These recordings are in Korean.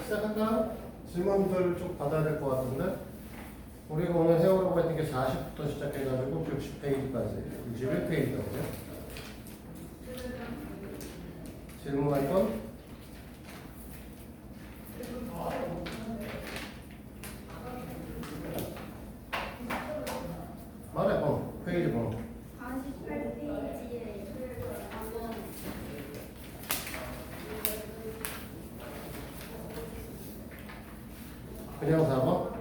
시작할까? 질문들 좀 받아야 될 것 같은데 우리가 오늘 해오려고 했던 게 40부터 시작해가지고 60페이지까지 61페이지까지 질문할 건? 말해 페이지 번호 48페이지에 4번 그냥 4번?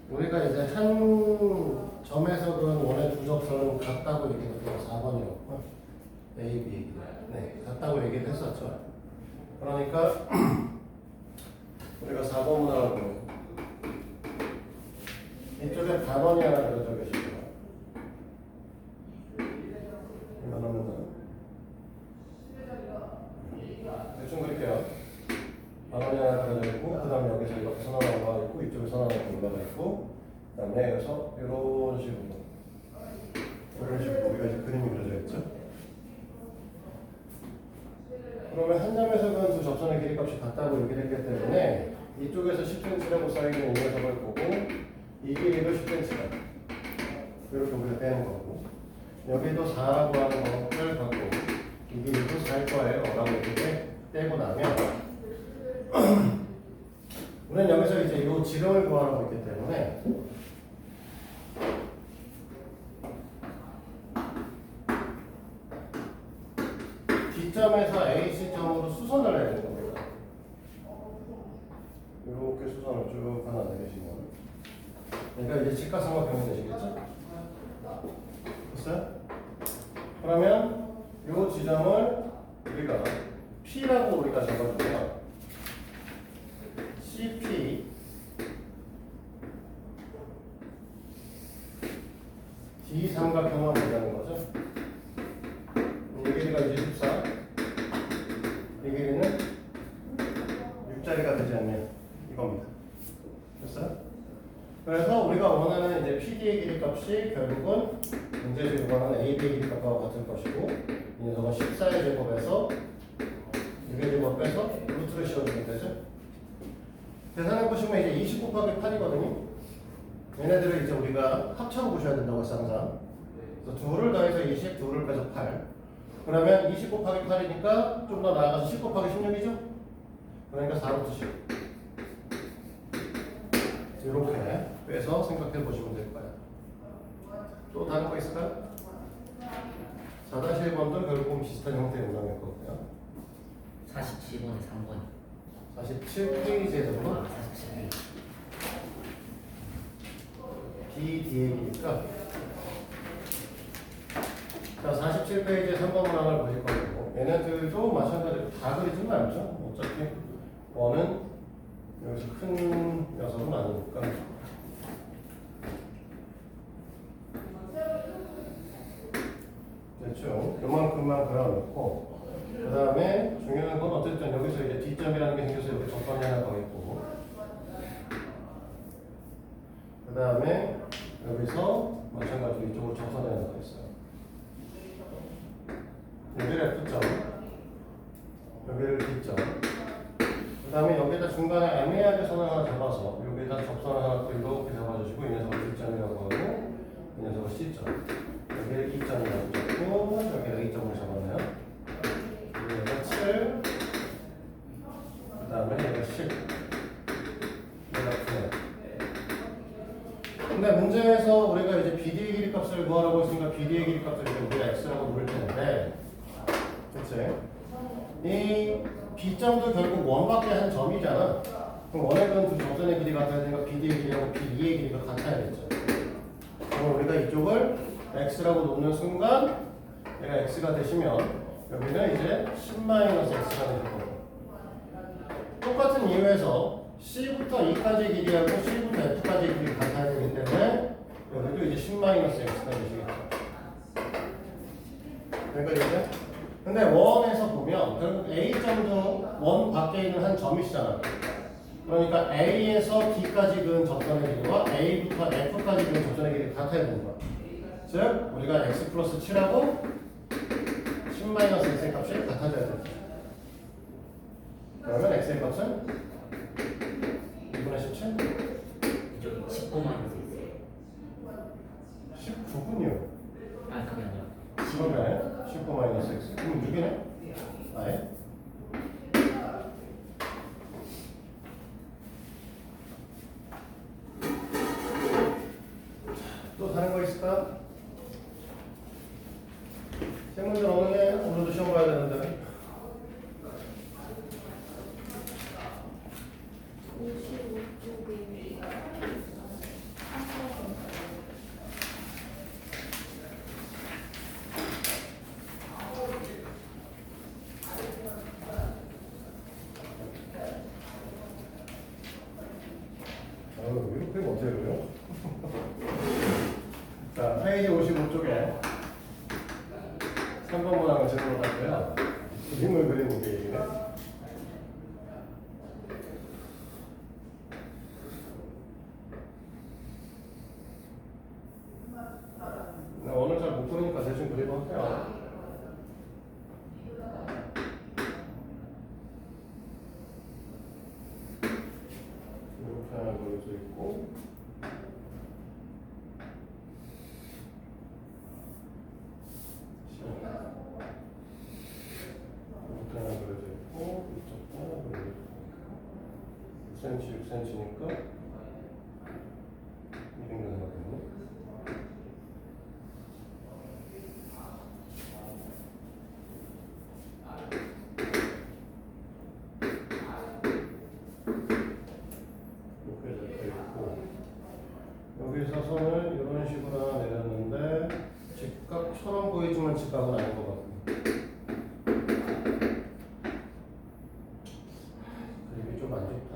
우리가 이제 한 점에서든 원의 두 접선은 같다고 얘기했던 4번이었고 A, B 네, 같다고 얘기를 했었죠. 그러니까 우리가 4번 문항을 보면 이쪽에 단원이 하나 그려져 계시고요. 이거는 대충 그릴게요. 단원이 하나 그려져 있고 그 다음에 여기서 이렇게 선 하나 올라가 있고 이쪽에 선 하나 올라가 있고 그 다음에 여기서 이런 식으로 우리가 이제 그림이 그려져 있죠. 그러면 한 점에서 그은 두 접선의 길이값이 같다고 얘기를 했기 때문에 이쪽에서 10cm라고 쌓이는 이 녀석을 보고 이 길이도 10cm다. 이렇게 우리가 떼는 거고 여기도 4라고 하는 것을 갖고 이 길이도 4일 거예요 라고 이렇게 떼고 나면 우리는 여기서 이제 이 지름을 구하라고 했기 때문에 D점에서 AC점으로 수선을 해야 되는 겁니다. 이렇게 수선을 쭉 하나 내리시면 그러니까 이제 직각삼각 병이 되시겠죠? 됐어요? 그러면 이 지점을 우리가 P라고 우리가 적어주면 CP D 삼각형만 보자는 거죠. 이 길이가 이제 14, 이 길이는 6자리가 되지 않냐 이겁니다. 됐어요? 그래서 우리가 원하는 이제 PD의 길이값이 결국은 문제에서 요구하는 AB의 길이값과 같을 것이고 이 녀석은 14의 제곱에서 6의 제곱 빼서 루트를 씌워주면 되죠. 계산해보시면 이제 20 곱하기 8이거든요. 얘네들을 이제 우리가 합쳐서 보셔야 된다고 했어 항상. 그래서 2를 더해서 20, 2를 빼서 8. 그러면 20 곱하기 8이니까 좀 더 나아가서 10 곱하기 16이죠? 그러니까 4루트 10. 이렇게 빼서 생각해 보시면 될 거예요. 또 다른 거 있을까요? 4-1번도 결국 비슷한 형태의 문항일 거고요. 47번에 3번. 47페이지에서는 47페이지. BDA니까 자 47페이지에 3번 문항을 보실 거고 얘네들도 마찬가지로 다 그리진 않죠. 어차피 원은 여기서 큰 녀석은 아니니까 됐죠. 요만큼만 그려놓고 그 다음에 중요한 건 어쨌든 여기서 이제 D점이라는 게 생겨서 여기 접선이 하나 더 있고 그 다음에 여기서 마찬가지로 이쪽으로 접선이 하나 더 있어요. 여기를 F점, 여기를 D점. 그 다음에 여기다 중간에 애매하게 선을 하나 잡아서 여기다 접선을 하나 또 이렇게 잡아주시고 이 녀석을 D점이라고 하고 이 녀석을 C점. 여기를 E점이라고 잡고 여기다 E점을 잡아놔요. 여기가 7, 그 다음에 여기가 10. 여기가 9. 근데 문제에서 우리가 이제 BD의 길이값을 구하라고 했으니까 BD의 길이값을 이제 우리가 X라고 부를 텐데 그치? 이 B점도 결국 원밖에 한 점이잖아. 그럼 원에 그은 두 접선의 길이가 같아야 되니까 BD의 길이하고 B2의 길이가 같아야겠죠. 그럼 우리가 이쪽을 X라고 놓는 순간 얘가 X가 되시면 여기는 이제 10-X가 되는 거고 똑같은 이유에서 C부터 E까지의 길이하고 C부터 F까지의 길이가 같아야 되기 때문에 여기도 이제 10-X가 되시겠죠. 그러니까 이제 근데 원에서 보면 결국 A점도 원 밖에 있는 한 점이시잖아. 그러니까 A에서 D까지 그은 접선의 길이와 A부터 F까지 그은 접선의 길이가 같아야 되는 거야. 즉 우리가 X 플러스 7하고 10-X의 값이 같아져야 된다. 그러면 x의 값은 2분의 17? 저기 19마이너스 있어요. 19군요. 아 그게 아니라 그러면 19 마이너스 x. 그럼 6이네? 아예? 또 다른 거 있을까? 세문제 오늘에 오늘도 시험 봐야 되는데 55쪽에 이렇게 하면 어떻게 그래요? 자, 페이지 55쪽에 3번 문항을 제대로 봤고요. 그림을 그리고 계시네. 오늘 잘 못 그리니까 대충 그려볼게요. 이렇게 하나 그려져 있고 이렇게 하나 그려져 있고 이쪽도 하나 그려져 있고 6cm, 6cm니까 200명 나겠네. 이렇게 적혀 있고 여기서 선을 이런 식으로 하나 내렸는데 직각처럼 보이지만 직각은 아닌 것 같고 그림이 좀 안 좋다.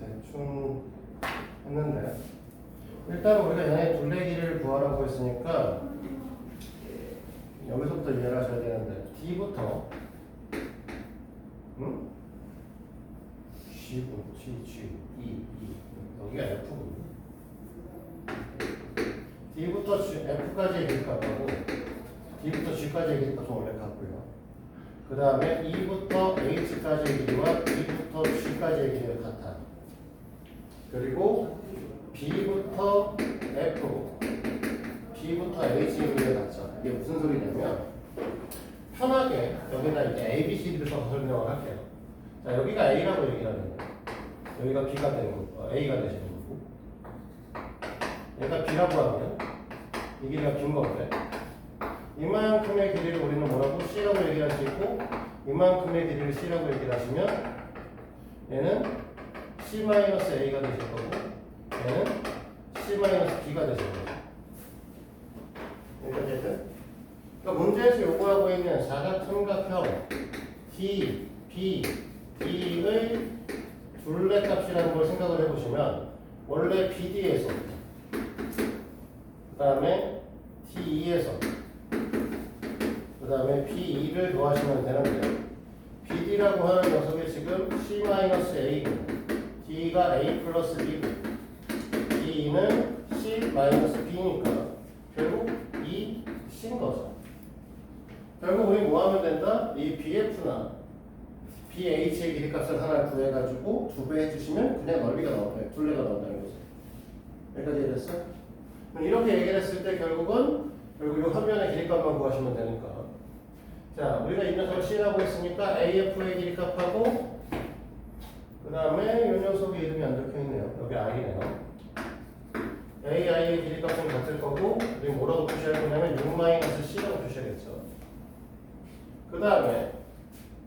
대충 했는데 일단 우리가 얘네 둘레 길이를 구하라고 했으니까 여기서부터 이해를 하셔야 되는데 D부터 응? G군, G, 여기가 F군. D부터 F까지의 길이값하고 D부터 G까지의 길이값은 원래 같고요. 그 다음에 E부터 H까지의 길이와 E부터 G까지의 길이가 같아. 그리고 B부터 F, B부터 H의 길이가 같죠. 이게 무슨 소리냐면 편하게 여기다 이제 A, B, C, D를 써서 설명을 할게요. 자, 여기가 A라고 얘기를 하는 거예요. 여기가 B가 되는 거고, A가 되시는 거고. 얘가 B라고 하면 이 길이가 빈 건데 이만큼의 길이를 우리는 뭐라고? C라고 얘기할 수 있고 이만큼의 길이를 C라고 얘기를 하시면 얘는 C-A가 되실 거고 얘는 C-B가 되실 거고. 여기까지 그러니까 문제에서 요구하고 있는 사각삼각형 D, B, D의 둘레값이라는 걸 생각을 해보시면 원래 BD에서 그 다음에 D2에서 그 다음에 B2를 더하시면 되는데 BD라고 하는 녀석이 지금 C-A고 D가 A 플러스 B고 D는 C 마이너스 B니까 결국 이 C인 거죠. 결국 우리 뭐 하면 된다? 이 BF나 BH의 길이값을 하나 구해가지고 2배 해주시면 그냥 넓이가 나온다. 둘레가 나온다는 거죠. 여기까지 이해됐어? 이렇게 얘기를 했을 때 결국 이 화면의 길이값만 구하시면 되니까. 자, 우리가 이 녀석을 C라고 했으니까 AF의 길이값하고 그 다음에 이 녀석의 이름이 안 적혀있네요. 여기 I네요. AI의 길이값은 같을 거고 우리 뭐라고 표시할 거냐면 6-C라고 표시하겠죠. 그 다음에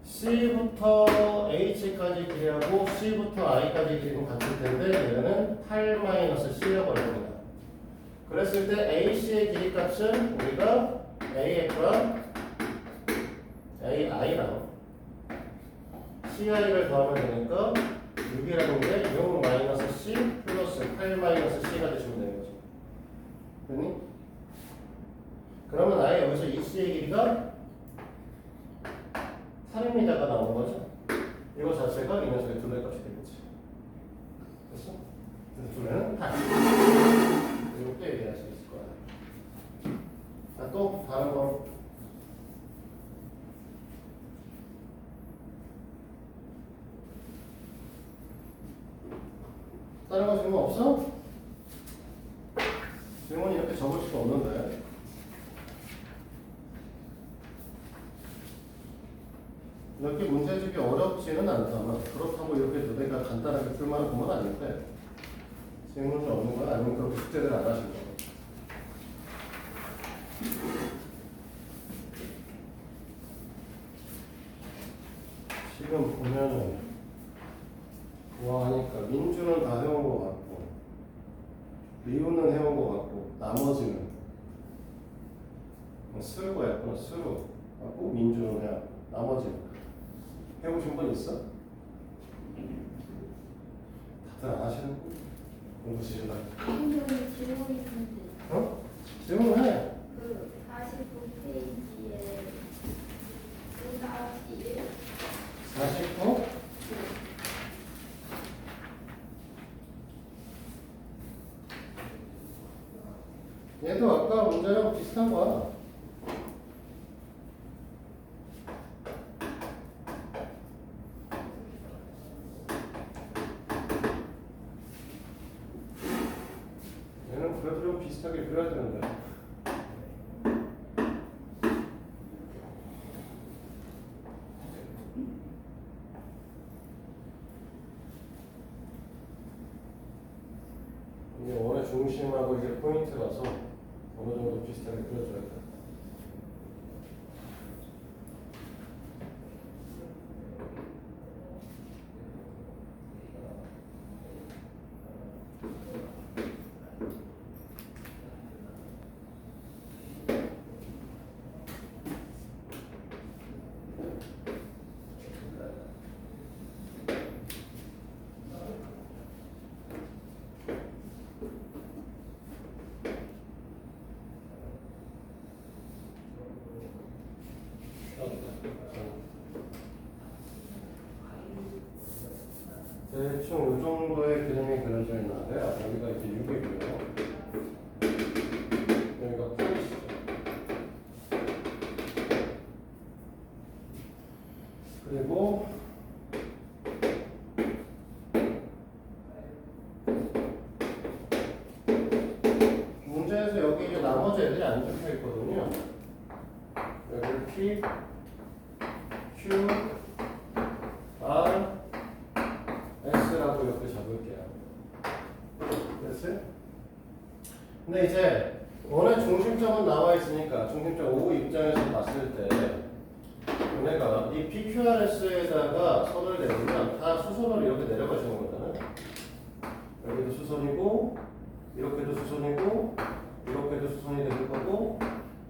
C부터 H까지 길이하고 C부터 I까지 길이는 같을 텐데 얘는 8-C라고 할 겁니다. 그랬을 때 AC의 길이값은 우리가 AF랑 AI랑 CI를 더하면 되니까 6이라는 게 6-C 플러스 8-C가 되시면 되는 거죠. 됐니? 그러면 아예 여기서 이 C의 길이가 3m가 나오는 거죠. 이거 자체가 이 녀석의 둘레 값이 되겠지. 됐어? 그래서 둘레는 8. 이렇게 얘기할 수 있을 거야. 자, 또 다른 거. 다른 거 질문 없어? 질문이 이렇게 적을 수가 없는데. 이렇게 문제집이 어렵지는 않다만 그렇다고 이렇게 내가 간단하게 풀만한 공은 아닌데 질문이 없는 건 아니면 그렇게 숙제를 안 하신 거예요. 지금 보면은 와 하니까 민주는 다 해온 것 같고 리우는 해온 것 같고 나머지는 스루가 했구나. 스루 하고 민주는 그냥 나머지는 해보신 분 있어? 다들 안 하시는 분? 공부 시즌다. 질문이 있는데 어? 질문을 해. 그 49페이지에 그 다시 49? 얘도 아까 문제랑 비슷한 거야. 얘는 그래도 좀 비슷하게 그려야 되는데. 이게 원의 중심하고 이게 포인트라서 어느 정도 비슷하게 그려줘야 돼. 대충 이 정도의 그림이 그려져 있는데 여기가 이제 6이고요. 여기가 8이시죠. 그리고 문제에서 여기 이제 나머지 애들이 안 적혀 있거든요. 여기 P, Q, R, S라고 이렇게 적을게요. 됐어요? 근데 이제 원의 중심점은 나와 있으니까 중심점 O 입장에서 봤을 때 얘네가 이 PQRS에다가 선을 내리면 다 수선으로 이렇게 내려가시는 거잖아요. 여기도 수선이고 이렇게도 수선이고 이렇게도 수선이 될 거고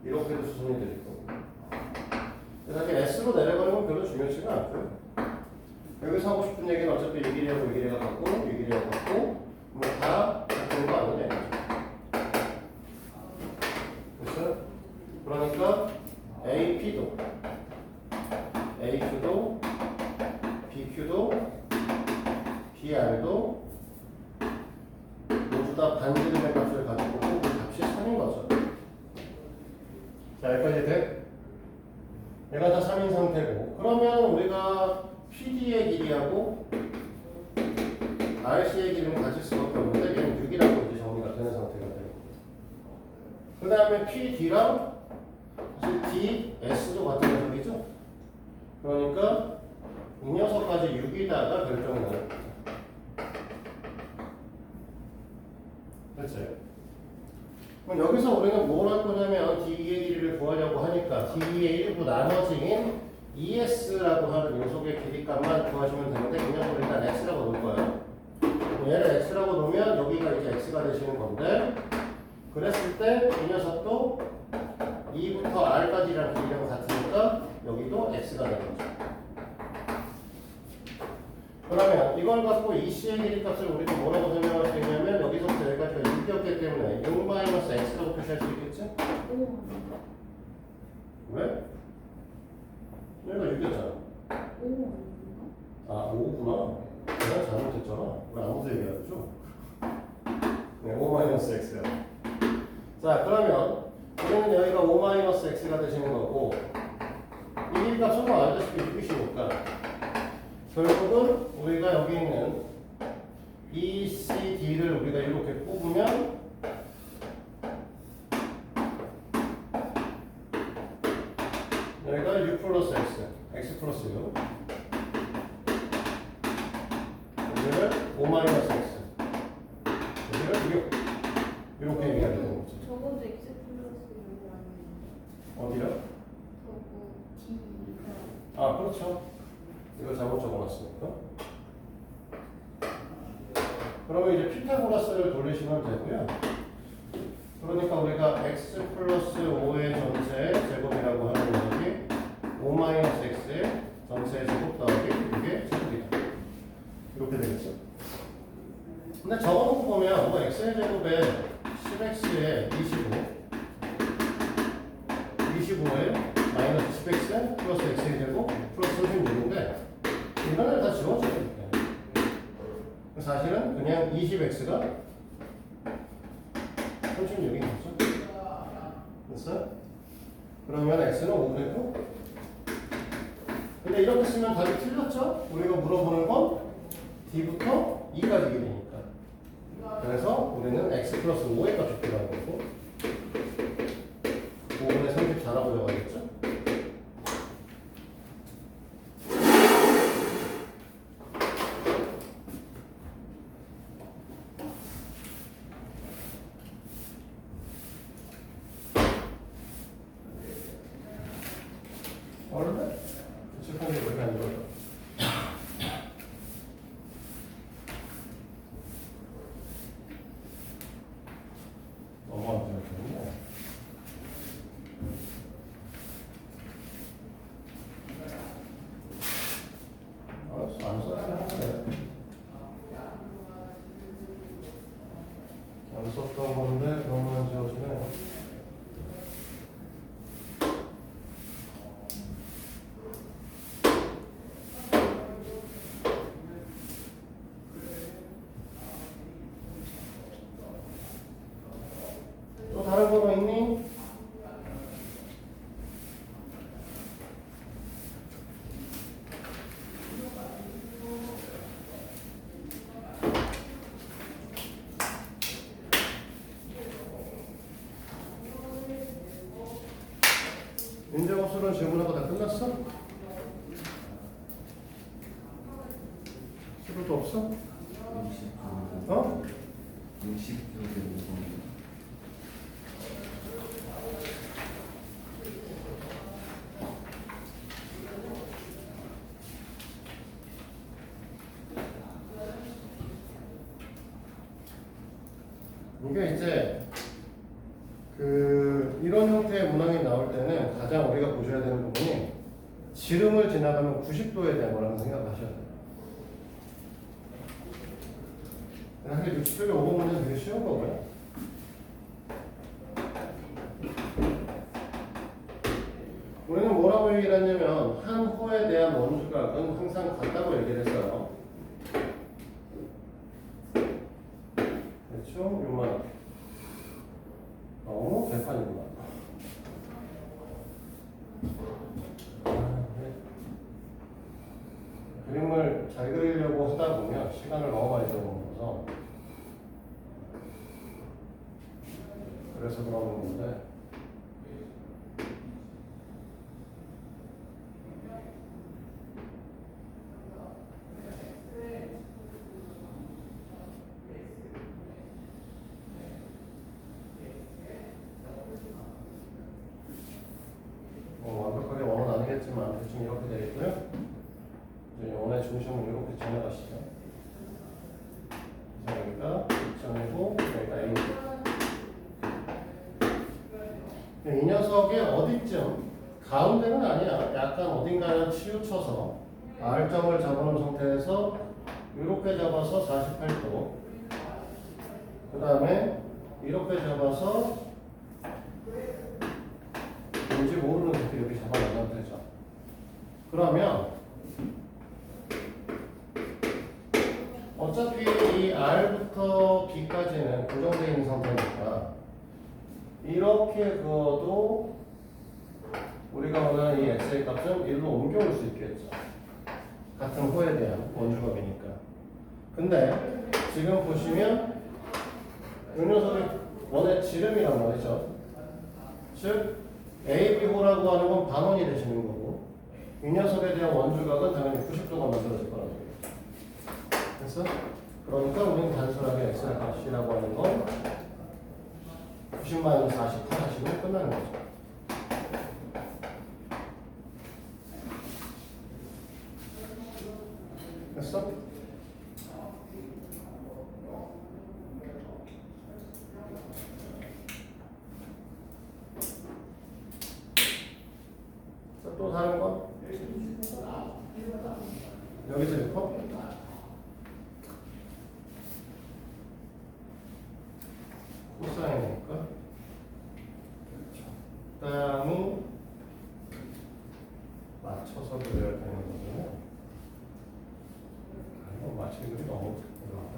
이렇게도 수선이 될 거고. 사실 S로 내려가는 건 별로 중요치가 않고요. 여기서 하고 싶은 얘기는 어차피 이 길이하고 이 길이가 같고 이 길이하고 같고 뭐 다 같은 거 아니냐 그렇죠? 그러니까 AP도 AQ도 BQ도 BR도 모두 다 반지름의 값을 가지고 있고 그 값이 3인 거죠. 자 여기까지 돼? 얘가 다 3인 상태고 그러면 우리가 PD의 길이하고 RC의 길이는 같을 수밖에 없는데 얘는 6이라고 이제 정리가 되는 상태가 되고 그 다음에 PD랑 사실 DS도 같은 녀석이죠. 그러니까 이 녀석까지 6이다가 결정이 나는 거죠. 됐어요? 그럼 여기서 우리는 뭘 할 거냐면 D의 길이를 구하려고 하니까 D의 일부 나머지인 ES라고 하는 요속의 길이값만 구하시면 되는데 이 녀석을 일단 X라고 놓을 거예요. 얘를 X라고 놓으면 여기가 이제 X가 되시는 건데 그랬을 때 이 녀석도 2부터 R까지라는 길이랑 같으니까 여기도 X가 되는 거죠. 그러면 이걸 갖고 이 C의 길이값을 우리가 뭐라고 설명할 수 있냐면 여기서부터 여기까지가 6이었기 때문에 6-x라고 표시할 수 있겠지? 오. 왜? 여기가 6이었잖아. 오. 아 5구나. 내가 잘못했잖아. 왜 아무도 얘기 안 해줘? 네, 5-x야. 자 그러면 우리는 여기가 5-x가 되시는 거고 이 길이값은 뭐 알다시피 6이시니까 결국은 우리가 여기 있는 ECD를 우리가 이렇게 뽑으면 여기가 6 플러스 x, x 플러스 6 여기를 5 마이너스 x 여기를 6 이렇게 얘기하게 되는 거죠. 적어도 x 플러스 6이 아니에요. 어디요? 저거 D가. 아 그렇죠. 이거 잘못 적어놨으니까. 그러면 이제 피타고라스를 돌리시면 되고요. 그러니까 우리가 x 플러스 5의 전체 제곱이라고 하는 녀석이 5 마이너스 x의 전체 제곱 더하기 이게 제곱이다. 이렇게 되겠죠. 근데 적어놓고 보면 뭐 x의 제곱에 10x에 25에 마이너스 10x 플러스 x의 제곱 플러스 36인데 이거는 다 지워져요. 사실은 그냥 20x가 36인 거죠. 됐어? 그러면 x는 5겠고 근데 이렇게 쓰면 답이 틀렸죠? 우리가 물어보는 건 d부터 2까지 길이니까 그래서 우리는 x 플러스 5의 값이 필요한 거고 5분의 34라고 적어야겠죠? 어른데? 칠판이 왜 이렇게 안 좋아요? 너무 안 좋아졌네. 알았어, 안 썼으면 하는데. 안 썼던 건데 그것만 지워주네. 또 다른 거가 있니? 인정호수는 질문하고 다 끝났어? 시부도 없어? 60조 어? 60조 되고 이게 이제 이런 형태의 문항이 나올 때는 가장 우리가 보셔야 되는 부분이 지름을 지나가면 90도에 대한 거라는 생각하셔야 돼요. 사실 60쪽에 5번 문제는 되게 쉬운 거고요. 우리는 뭐라고 얘기를 했냐면 한 호에 대한 원주각은 항상 같다고 얘기를 했어요. 그렇죠? 요만 대판이구나. 그림을 잘 그리려고 하다 보면 시간을 너무 많이 들어먹어서 그래서 그러는 건데 완벽하게 원은 아니겠지만 대충 이렇게 되어 있고요. 이제 원의 중심은 이렇게 정해가시죠. 그래서 여기가 2점이고 여기가 A. 이 녀석의 어디쯤 가운데는 아니야. 약간 어딘가에 치우쳐서 R점을 잡아놓은 상태에서 이렇게 잡아서 48도. 그 다음에 이렇게 잡아서 뭔지 모르는 것도 이렇게 잡아놔도 되죠. 그러면 어차피 이 R부터 B까지는 고정되어 있는 상태니까 이렇게 그어도 우리가 원하는 이 x의 값은 1로 옮겨올 수 있겠죠. 같은 호에 대한 원주각이니까. 근데 지금 보시면 이 녀석이 원의 지름이란 말이죠. 즉 AB호라고 하는 건 반원이 되시는 거고 이 녀석에 대한 원주각은 당연히 90도가 만들어질 거라는 거겠죠. 됐어? 그러니까 우리는 단순하게 x의 값이라고 하는 건 90-48 하시면 끝나는 거죠. 됐어? 또 다른 거? 여기서 6호? 코사인이니까 다음이 맞춰서 그려야 되는 거군요. 맞추는 게 너무 어려워.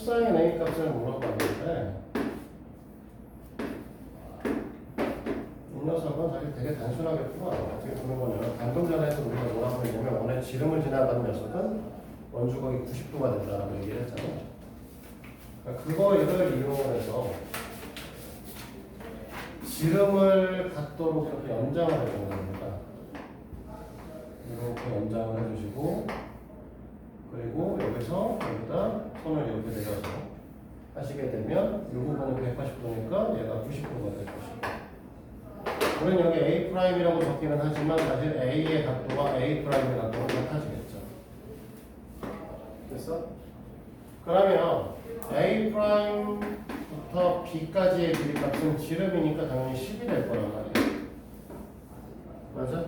코사인 A 값을 물어봤는데 이 녀석은 사실 되게 단순하게 풀어요. 어떻게 보는 거냐면 방금 전에도 우리가 뭐라고 했냐면 원의 지름을 지나가는 녀석은 원주각이 90도가 된다라고 얘기를 했잖아요. 그러니까 그거를 이용을 해서 지름을 각도로 그렇게 연장을 해주는 겁니다. 이렇게 연장을 해주시고 그리고 여기서 여기다 손을 이렇게 내려서 하시게 되면 이 부분은 180도니까 얘가 90도가 될 것이고 우리는 여기 A'이라고 적기는 하지만 사실 A의 각도와 A'의 각도는 같아지겠죠. 됐어? 그러면 A'부터 B까지의 길이값은 지름이니까 당연히 10이 될 거란 말이에요. 맞아?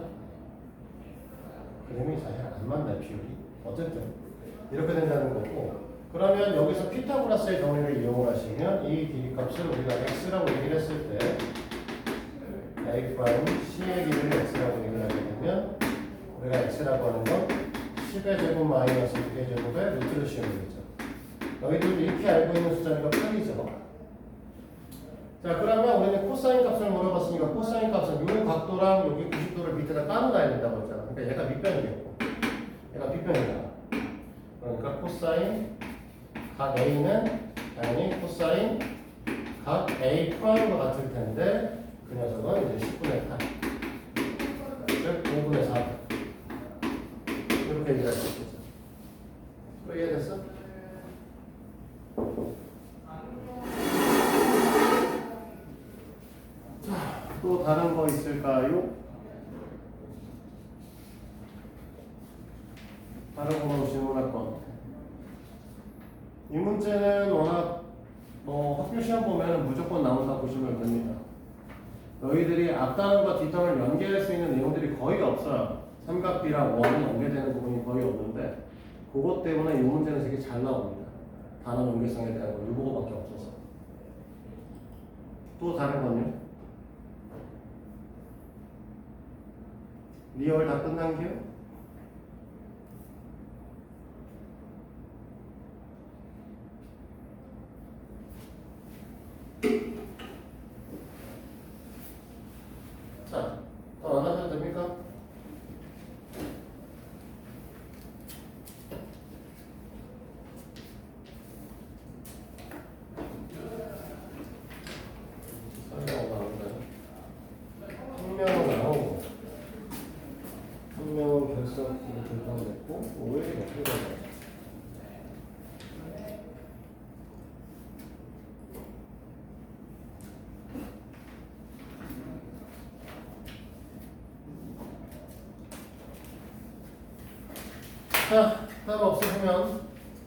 그림이 사실 안 맞네, 비율이. 어쨌든 이렇게 된다는 거고 그러면 여기서 피타고라스의 정리를 이용을 하시면 이 길이값을 우리가 x라고 얘기를 했을 때 a 프라임 c의 길이를 x라고 얘기를 하게 되면 우리가 x라고 하는 건 10의 제곱 마이너스 6의 제곱에 루트를 씌우는 거죠. 너희들도 이렇게 알고 있는 숫자니까 8이죠. 자 그러면 우리는 코사인 값을 물어봤으니까 코사인 값은 이 각도랑 여기 90도를 밑에다 까놓아야 된다고 했잖아. 그러니까 얘가 밑변이겠고 얘가 뒷변이다. 그러니까 코사인 각 A는 당연히 코사인 각 A 프라임과 같을 텐데 그 녀석은 이제 10분의 8 즉 5분의 4 이렇게 얘기할 수 있겠죠. 또 이해됐어? 자, 또 다른 거 있을까요? 다른 거로 질문할 것 같아. 이 문제는 워낙 학교 시험 보면 무조건 나온다 보시면 됩니다. 너희들이 앞단원과 뒷단원을 연계할 수 있는 내용들이 거의 없어요. 삼각비랑 원이 연계되는 부분이 거의 없는데 그것 때문에 이 문제는 되게 잘 나옵니다. 단원 연계성에 대한 건 이 부분밖에 없어서. 또 다른 건요? 리얼 다 끝난 게요? 자, 더 안 하셔도 됩니까? 설명 나오나요? 한 명은 나오고 한 명은 결정됐고 오일이 어떻게 되나요? 자, 따로 없으시면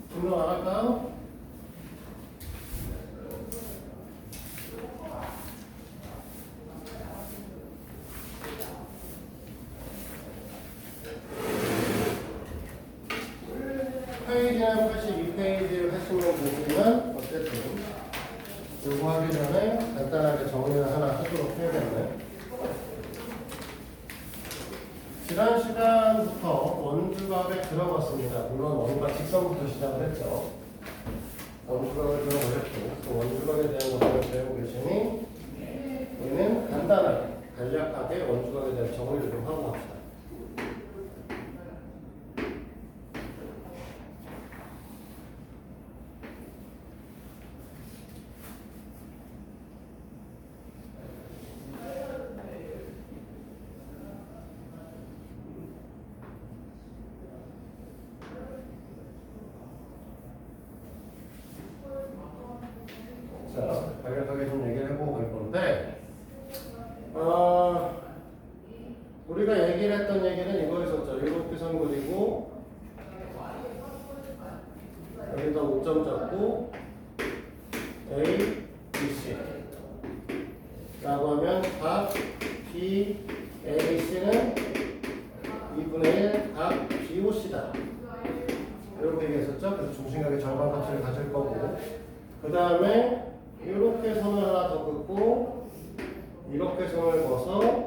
분명 안 할까요? 페이지는 82페이지를 하시면 되지만 어쨌든 요거 하기 전에 간단하게 정리를 하나 하도록 해야겠네. 지난 시간부터 원주각에 들어갔습니다. 물론 원과 직선부터 시작을 했죠. 원주각을 들어보셨고 그 원주각에 대한 것들을 배우고 계시니 우리는 간단하게 간략하게 원주각에 대한 정리를 좀 하고 갑시다. 자, 간략하게 좀 얘기를 해보고 갈 건데, 우리가 얘기를 했던 얘기는 이거였었죠. 이렇게 선 그리고, 여기다 5점 잡고, A, B, C. 라고 하면 각 B, A, C는 2분의 1, 각 B, O, C다. 이렇게 얘기했었죠. 그래서 중심각의 절반값을 가질 거고, 그 다음에 이렇게 선을 하나 더 긋고 이렇게 선을 그어서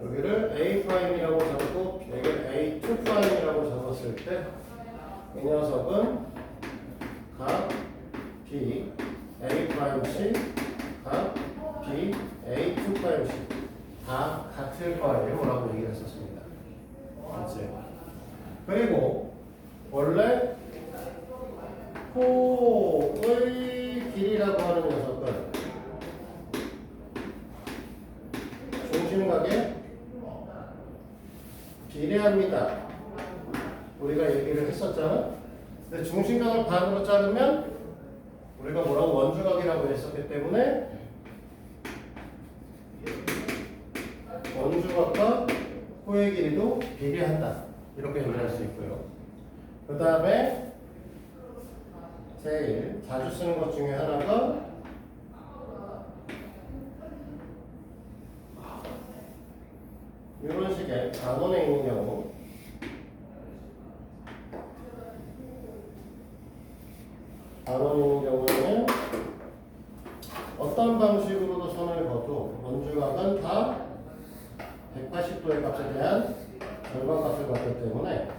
여기를 A'이라고 적고 여기를 A2'이라고 적었을 때 이 녀석은 각 B, A'C, 각 B, A2'C 다 같을 거예요 라고 얘기를 했었습니다. 맞지? 그리고 원래 코의 길이라고 하는 녀석은 중심각에 비례합니다. 우리가 얘기를 했었잖아. 근데 중심각을 반으로 자르면 우리가 뭐라고 원주각이라고 했었기 때문에 원주각과 코의 길이도 비례한다. 이렇게 얘기할 수 있고요. 그 다음에 제일 자주 쓰는 것 중에 하나가 이런 식의 단원에 있는 경우 단원에 있는 경우에는 어떤 방식으로도 선을 그어도 원주각은 다 180도의 값에 대한 절반값을 갖기 때문에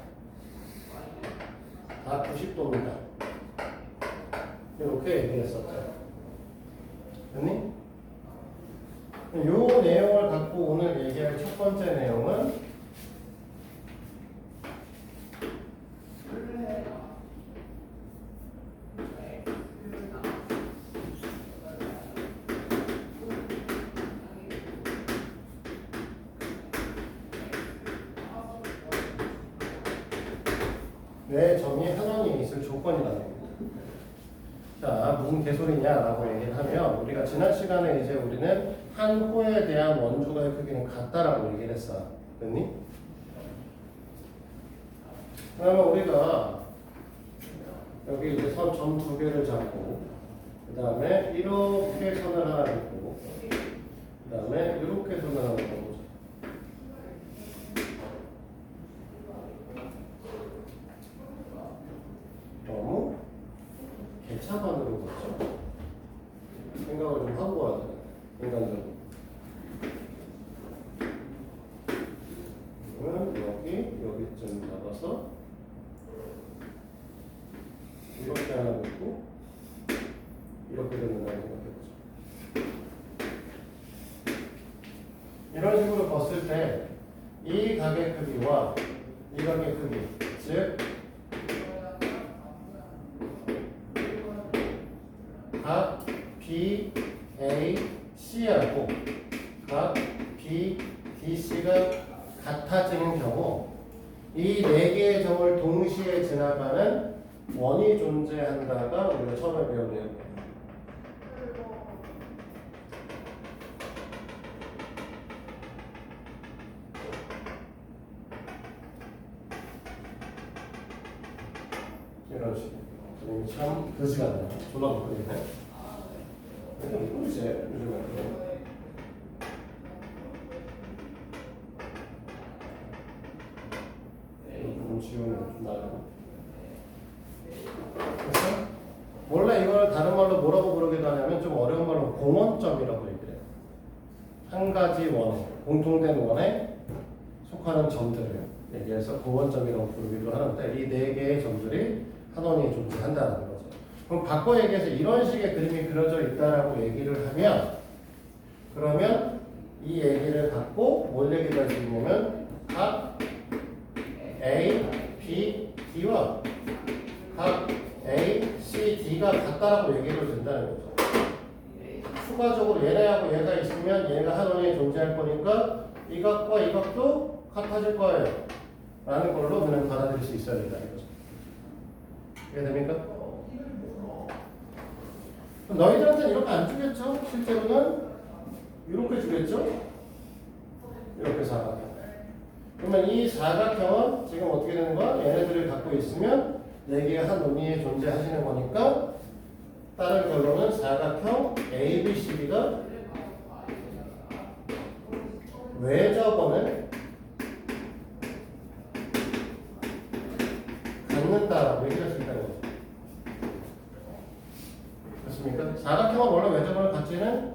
다 90도입니다. 이렇게 얘기했었죠. 됐니? 이 내용을 갖고 오늘 얘기할 첫 번째 내용은 내 점이 하나님 있을 조건이라는 겁니다. 자, 무슨 개소리냐라고 얘기를 하면 우리가 지난 시간에 이제 우리는 한 호에 대한 원주각의 크기는 같다라고 얘기를 했어. 됐니? 그러면 우리가 여기 이제 선 점 두 개를 잡고 그 다음에 이렇게 선을 하나 긋고 그 다음에 이렇게 선을 하나 긋고 너무 개차반으로 긋죠. 생각을 좀 하고 와야 돼요. 인간적으로. 그러면 여기쯤 잡아서 이렇게 하나 긋고 이렇게 된다고 생각해보죠. 이런 식으로 봤을 때 이 가게 크기와 이 가게 크기, 즉 각 B, A, C하고 각 B, D, C가 같아지는 경우 이 네 개의 점을 동시에 지나가는 원이 존재한다가 우리가 처음에 배운 내용이에요. 이런 식으로. 선생님이 참 거지 같네요. 졸라 못하겠네. 이제 요즘에 좀 지우면 좀 나아요. 그래서 원래 이걸 다른 말로 뭐라고 부르기도 하냐면 좀 어려운 말로 공원점이라고 얘기를 해요. 한 가지 원, 공통된 원에 속하는 점들을 얘기해서 공원점이라고 부르기도 하는데 이 네 개의 점들이 한 원이 존재한다는 거죠. 그럼 바꿔 얘기해서 이런 식의 그림이 그려져 있다라고 얘기를 하면 그러면 이 얘기를 갖고 뭘 얘기할 수 있냐면 각 A, B, D와 각 A, C, D가 같다라고 얘기를 된다는 거죠. 추가적으로 얘네하고 얘가 있으면 얘가 한 원이 존재할 거니까 이 각과 이 각도 같아질 거예요. 라는 걸로 그냥 받아들일 수 있어야 된다는 거죠. 이해됩니까? 너희들한테는 이렇게 안 주겠죠? 실제로는 이렇게 주겠죠? 이렇게 사각형. 그러면 이 사각형은 지금 어떻게 되는 거야? 얘네들을 갖고 있으면 4개의 한 논리에 존재하시는 거니까 다른 결론은 사각형 ABCD가 외접원을 갖는다라고 얘기할 수 있다는 거죠. 그렇습니까? 사각형은 원래 외접원을 갖지는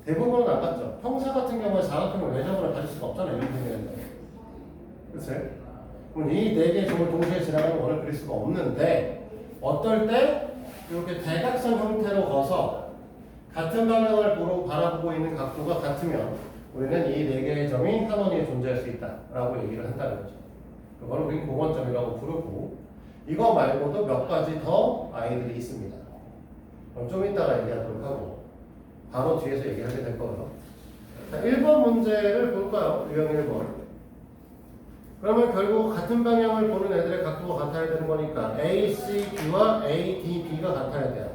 대부분은 안 갖죠. 평사 같은 경우에 사각형은 외접원을 가질 수가 없잖아요. 이런 생각인데. 그렇죠? 그럼 이 4개의 점을 동시에 지나가는 원을 그릴 수가 없는데 어떨 때 이렇게 대각선 형태로 거서 같은 방향을 바라보고 있는 각도가 같으면 우리는 이 4개의 점이 한 원위에 존재할 수 있다라고 얘기를 한다는 거죠. 그걸 우리는 공원점이라고 부르고 이거 말고도 몇 가지 더 아이들이 있습니다. 그럼 좀 이따가 얘기하도록 하고 바로 뒤에서 얘기하게 될 거예요. 자, 1번 문제를 볼까요? 유형 1번. 그러면 결국 같은 방향을 보는 애들의 각도가 같아야 되는 거니까 A, C, D와 A, D, B가 같아야 돼요.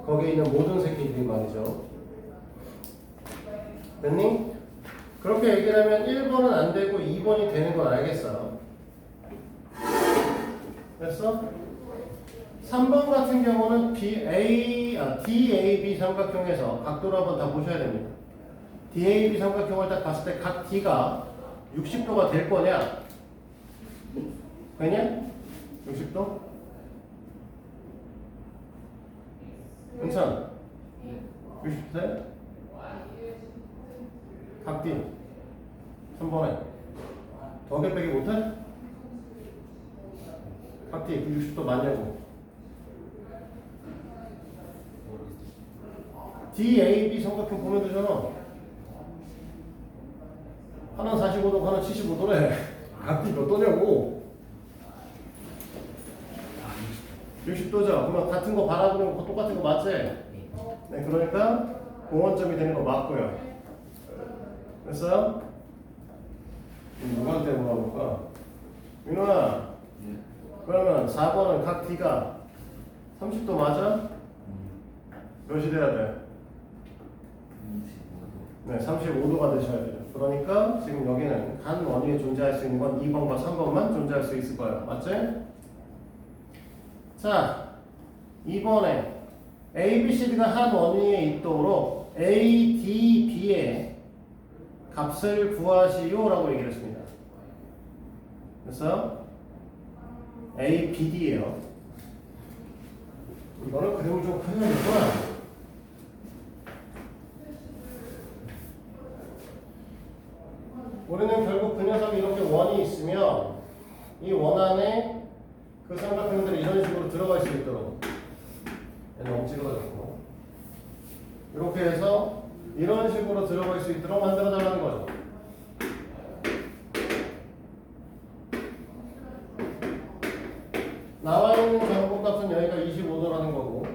거기에 있는 모든 새끼들이 말이죠. 됐니? 그렇게 얘기를 하면 1번은 안 되고 2번이 되는 건 알겠어. 됐어? 3번 같은 경우는 DAB 삼각형에서 각도를 한번 다 보셔야 됩니다. DAB 삼각형을 딱 봤을 때 각 D가 60도가 될 거냐? 되냐? 60도? 괜찮아. 60도? 각 D 3번에 더하기 빼기 못해? 각 D 60도 맞냐고. DAB 삼각형 보면 되잖아. 하나는 45도, 하나는 75도래. 각이 몇 도냐고. 60도죠. 그러면 같은 거 바라보는 거 똑같은 거 맞지? 네, 그러니까 공원점이 되는 거 맞고요. 됐어요? 누구한테 물어볼까? 민호야, 그러면 4번은 각 D가 30도 맞아? 몇이 돼야 돼? 네, 35도가 되셔야 돼요. 그러니까 지금 여기는 한 원위에 존재할 수 있는 건 2번과 3번만 존재할 수 있을 거예요. 맞지? 자, 2번에 A, B, C, D가 한 원위에 있도록 A, D, B의 값을 구하시오라고 얘기를 했습니다. 그래서 A, B, D예요. 이거는 그림을 좀 그려야겠구나. 우리는 결국 그 녀석이 이렇게 원이 있으면 이 원 안에 그 삼각형들이 이런 식으로 들어갈 수 있도록 너무 찌그러졌고 이렇게 해서 이런 식으로 들어갈 수 있도록 만들어 달라는 거죠. 나와 있는 정보값은 여기가 25도라는 거고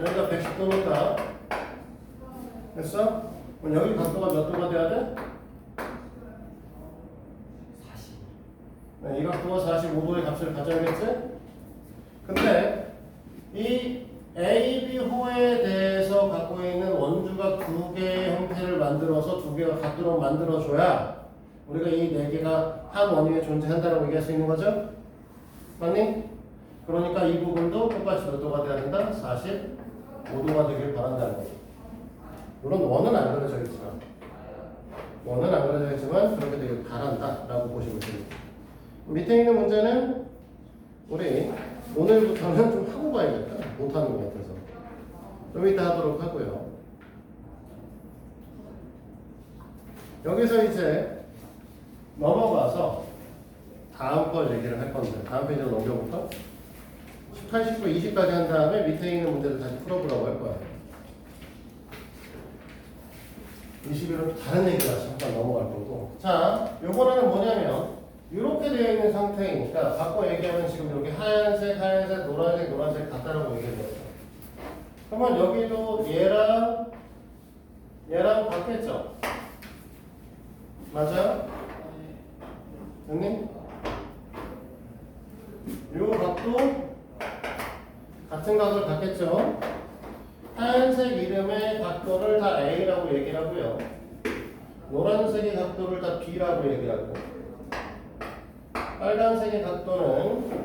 여기가 110도 놓다. 됐어? 그럼 여기 각도가 몇 도가 돼야 돼? 40. 네, 이 각도가 45도의 값을 가져야겠지? 근데 이 AB호에 대해서 갖고 있는 원주가 두 개의 형태를 만들어서 두 개가 같도록 만들어줘야 우리가 이 네 개가 한 원위에 존재한다고 얘기할 수 있는 거죠? 맞니? 그러니까 이 부분도 똑같이 몇 도가 돼야 된다? 45도가 되길 바란다는 거죠. 물론 원은 안 그려져 있지만 그렇게 되길 바란다 라고 보시면 됩니다. 밑에 있는 문제는 우리 오늘부터는 좀 하고 가야겠다. 못하는 것 같아서 좀 이따 하도록 하고요. 여기서 이제 넘어가서 다음 걸 얘기를 할 건데 다음 페이지로 넘겨볼까? 18, 19, 20까지 한 다음에 밑에 있는 문제를 다시 풀어보라고 할 거예요. 21은 다른 얘기가 잠깐 넘어갈 거고. 자, 요번에는 뭐냐면 이렇게 되어 있는 상태이니까 바꿔 얘기하면 지금 이렇게 하얀색, 노란색 같다라고 얘기했어요. 그러면 여기도 얘랑 같겠죠? 맞아? 됐니? 요 각도 같은 각을 갖겠죠? 하얀색 이름의 각도를 다 A라고 얘기를 하고요. 노란색의 각도를 다 B라고 얘기를 하고 빨간색의 각도는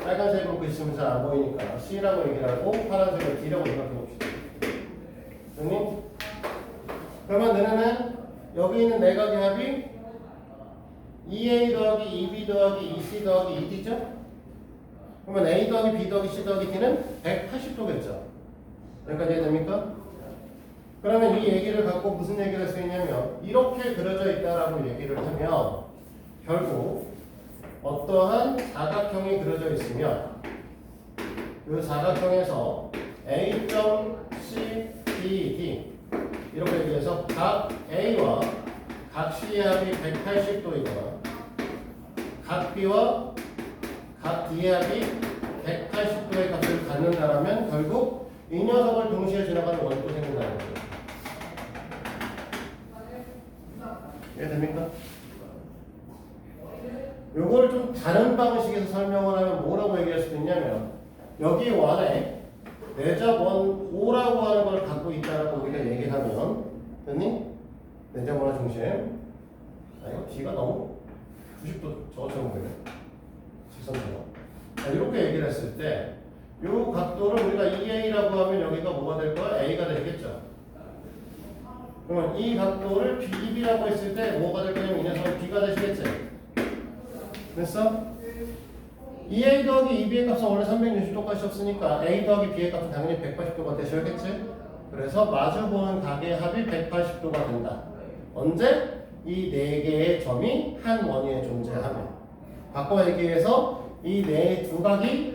빨간색으로 그리시면 잘 안 보이니까 C라고 얘기를 하고 파란색을 D라고 생각해 봅시다. 됐니? 그러면 너네는 여기 있는 내각의 합이 2A 더하기 2B 더하기 2C 더하기 2D죠? 그러면 A 더하기 B 더하기 C 더하기 D는 180도겠죠? 여기까지 이해됩니까? 그러면 이 얘기를 갖고 무슨 얘기를 할 수 있냐면 이렇게 그려져 있다라고 얘기를 하면 결국 어떠한 사각형이 그려져 있으면 그 사각형에서 A.C, B, D 이렇게 얘기해서 각 A와 각 C의 합이 180도이거나 각 B와 각 D의 합이 180도의 값을 갖는다라면 결국 이 녀석을 동시에 지나가는 원도 생긴다는 거죠. 이해됩니까? 요걸 좀 다른 방식에서 설명을 하면 뭐라고 얘기할 수도 있냐면 여기 원에 내적 원 O라고 하는 걸 갖고 있다라고 우리가 얘기를 하면 됐니? 내적 원의 중심 이거 D가 너무 90도 저것처럼 보이네. 직선처럼. 이렇게 얘기를 했을 때 이 각도를 우리가 2A라고 하면 여기가 뭐가 될 거야? A가 되겠죠. 그러면 이 각도를 BB라고 했을 때 뭐가 될 거냐면 이 녀석은 B가 되시겠지. 됐어? 2A 더하기 2B의 값은 원래 360도까지 없으니까 A 더하기 B의 값은 당연히 180도가 되셔야겠지. 그래서 마주보는 각의 합이 180도가 된다. 언제? 이 네 개의 점이 한 원위에 존재하면. 바꿔 얘기해서 이 네 두 각이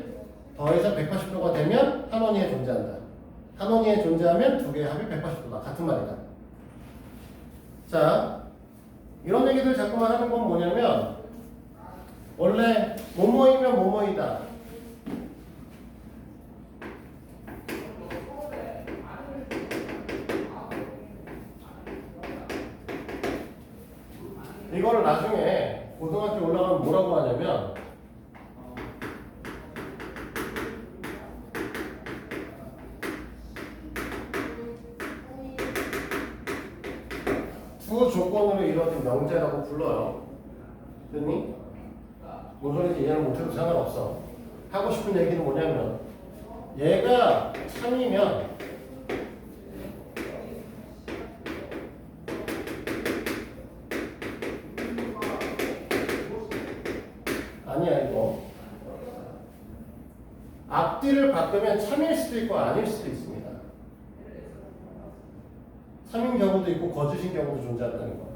더해서 180도가 되면 한 원위에 존재한다. 한 원위에 존재하면 두 개의 합이 180도다. 같은 말이다. 자, 이런 얘기들 자꾸만 하는 건 뭐냐면 원래 뭐뭐이면 뭐뭐이다. 이거를 나중에 고등학교 올라가면 뭐라고 하냐면 두 조건으로 이루어진 명제라고 불러요. 됐니? 뭔 소리인지 이해는 못해도 상관없어. 하고 싶은 얘기는 뭐냐면 얘가 참이면 아니야 이거 앞뒤를 바꾸면 참일 수도 있고 아닐 수도 있습니다. 참인 경우도 있고 거짓인 경우도 존재한다는 거야.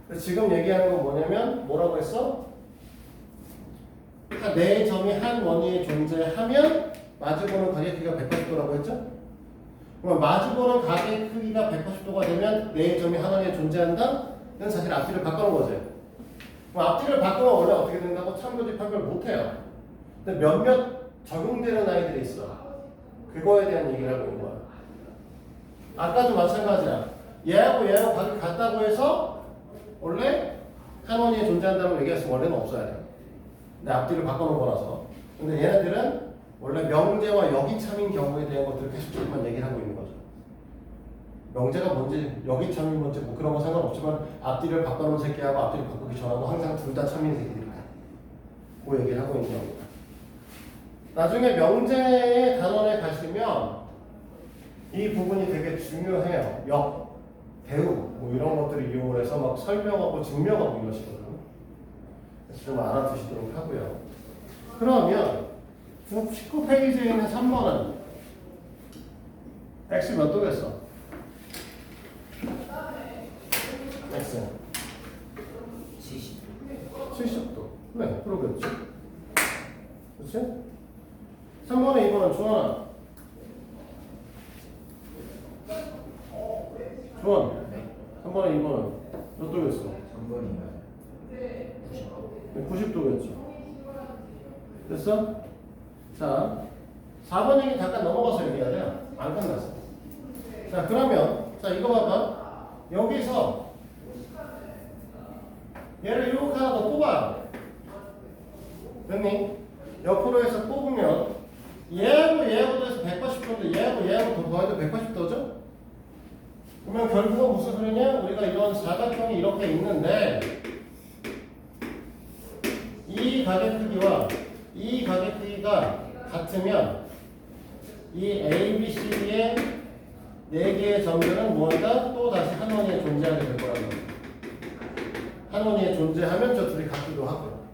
그래서 지금 얘기하는 건 뭐냐면 뭐라고 했어? 네 점이 한 원위에 존재하면 마주보는 가게 크기가 180도라고 했죠? 그럼 마주보는 가게 크기가 180도가 되면 네 점이 한 원위에 존재한다? 이건 사실 앞뒤를 바꾸는 거지. 그럼 앞뒤를 바꾸면 원래 어떻게 된다고? 참고지 판별 못해요. 근데 몇몇 적용되는 아이들이 있어. 그거에 대한 얘기를 하고 있는 거야. 아까도 마찬가지야. 얘하고 얘하고 가격이 같다고 해서 원래 한 원위에 존재한다고 얘기했으면 원래는 없어야 돼. 근데 앞뒤를 바꿔놓은 거라서. 근데 얘네들은 원래 명제와 여기참인 경우에 대한 것들을 계속 조금만 얘기를 하고 있는 거죠. 명제가 뭔지 여기참인 뭔지 뭐 그런 거 상관없지만 앞뒤를 바꿔놓은 새끼하고 앞뒤를 바꾸기 전하고 항상 둘 다 참인 새끼들이다. 그 얘기를 하고 있는 겁니다. 나중에 명제의 단원에 가시면 이 부분이 되게 중요해요. 역, 대우 뭐 이런 것들을 이용을 해서 막 설명하고 증명하고 이러시거든요. 그래서 좀 알아두시도록 하고요. 그러면 19페이지에 있는 3번은 x 몇 도겠어? x 70. 70도. 네, 그러겠지. 그렇지? 3번에 2번은 주원아. 주원. 3번에 2번은 몇 도겠어? 3번인가요? 90도겠죠. 됐어? 자, 4번 얘기 잠깐 넘어가서 얘기해야 돼요. 안 끝났어. 자, 그러면 자 이거 봐봐. 여기서 얘를 이렇게 하나 더 뽑아. 됐니? 옆으로 해서 뽑으면 얘하고 얘하고 더해서 180도인데 얘하고 얘하고 더 더해도 180도죠? 그러면 결국은 무슨 소리냐? 우리가 이런 사각형이 이렇게 있는데 이 가게 크기와 이 가게 크기가 같으면 이 A, B, C, D의 4개의 점들은 무언가 또 다시 한 원위에 존재하게 될 거라는 거죠. 한 원위에 존재하면 저 둘이 같기도 하고요.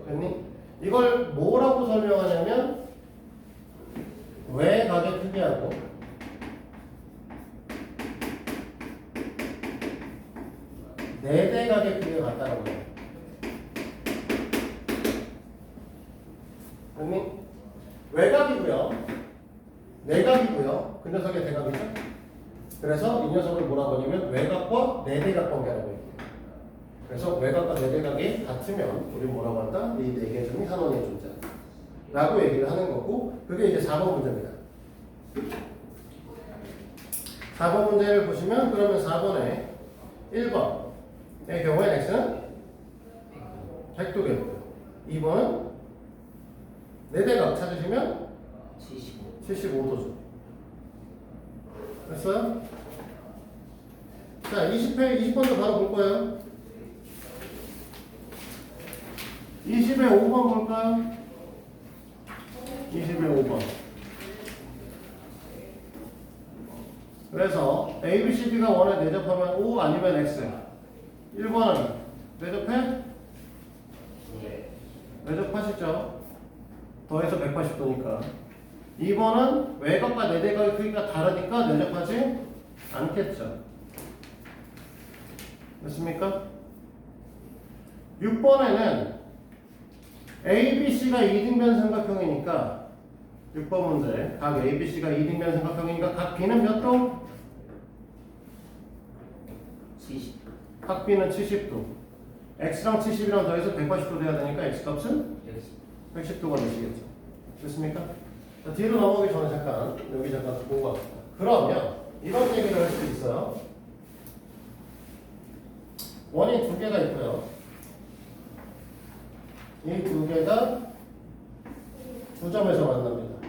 됐니? 이걸 뭐라고 설명하냐면 왜 가게 크기하고 네 대 가게 크기가 같다라고 해요. 됐니? 외곽이고요. 내각이고요. 그 녀석의 대각이죠. 그래서 이 녀석을 뭐라고 하냐면 외곽과 내대각 관계라고 해요. 그래서 외곽과 내대각이 같으면 우리 뭐라고 한다? 이 네 개의 점이 한 원위에 존재한다 라고 얘기를 하는 거고, 그게 이제 4번 문제입니다. 4번 문제를 보시면 그러면 4번에 1번의 경우에 x는 100도겠고요. 2번은 내대각 찾으시면 75도죠. 됐어요? 자, 20번도 바로 볼 거예요. 20의 5번 볼까요? 20의 5번. 그래서 A, B, C, D가 원에 내접하면 O 아니면 X. 1번은 내접해? 내접하시죠? 더해서 180도니까. 2번은 외곽과 내대각의 크기가 다르니까 내접하지 않겠죠. 됐습니까? 6번에는 A, B, C가 2등변 삼각형이니까 6번 문제 각 A, B, C가 2등변 삼각형이니까 각 B는 몇 도? 70. 각 B는 70도. X랑 70이랑 더해서 180도 돼야 되니까 X값은 110도가 되시겠죠. 됐습니까? 자, 뒤로 넘어가기 전에 잠깐 여기 잠깐 보고 갑시다. 그러면 이런 얘기를 할 수 있어요. 원이 두 개가 있고요. 이 두 개가 두 점에서 만납니다.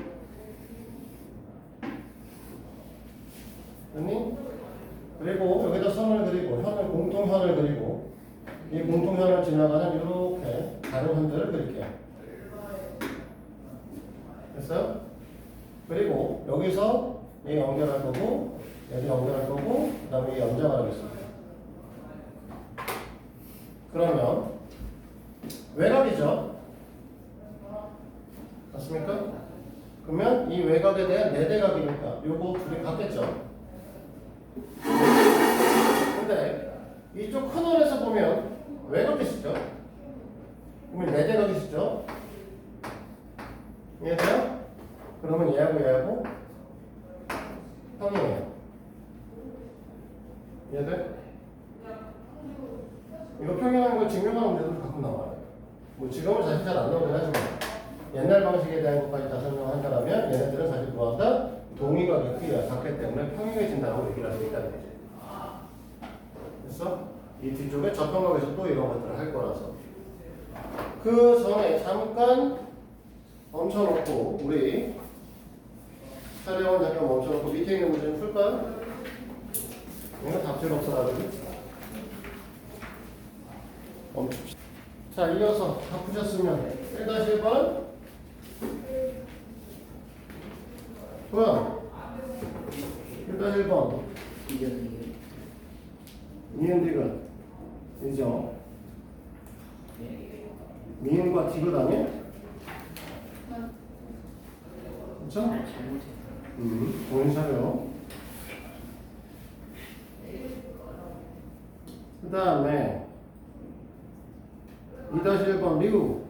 됐니? 그리고 여기다 선을 그리고 현을 공통현을 그리고 이 공통현을 지나가는 이렇게 다른 현들을 그릴게요. 됐어요? 그리고 여기서 얘 연결할 거고 여기 연결할 거고 그 다음에 얘 연장을 하겠습니다. 그러면 외곽이죠. 맞습니까? 그러면 이 외곽에 대한 내대각이니까 요거 둘이 같겠죠. 근데 이쪽 큰 원에서 보면 외곽이시죠? 그러면 내대각이시죠? 이해돼요? 그러면 얘하고 얘하고 평행이에요. 이해돼? 이거 평행하는 걸 증명하는 문제도 가끔 나와요. 뭐 지금은 사실 잘 안 나오긴 하지만 옛날 방식에 대한 것까지 다 설명한다면 얘네들은 사실 뭐한다? 동의각이 크기가 작기 때문에 평행해진다고 얘기를 할 수 있다는 거지. 됐어? 이 뒤쪽에 저평각에서 또 이런 것들을 할 거라서 그 전에 잠깐 멈춰놓고 우리 촬영은 잠깐 멈춰놓고 밑에 있는 문제는 풀까요? 이거 답지가 없어가지고 멈춥시다. 자, 이어서 다 푸셨으면 1-1번 뭐야? 1-1번 이견. 미음 디귿 이죠? 네. 미음과 디귿 아니야? 그쵸? 잘못했다. 본인 차례요. 그 다음에 2-1번 리우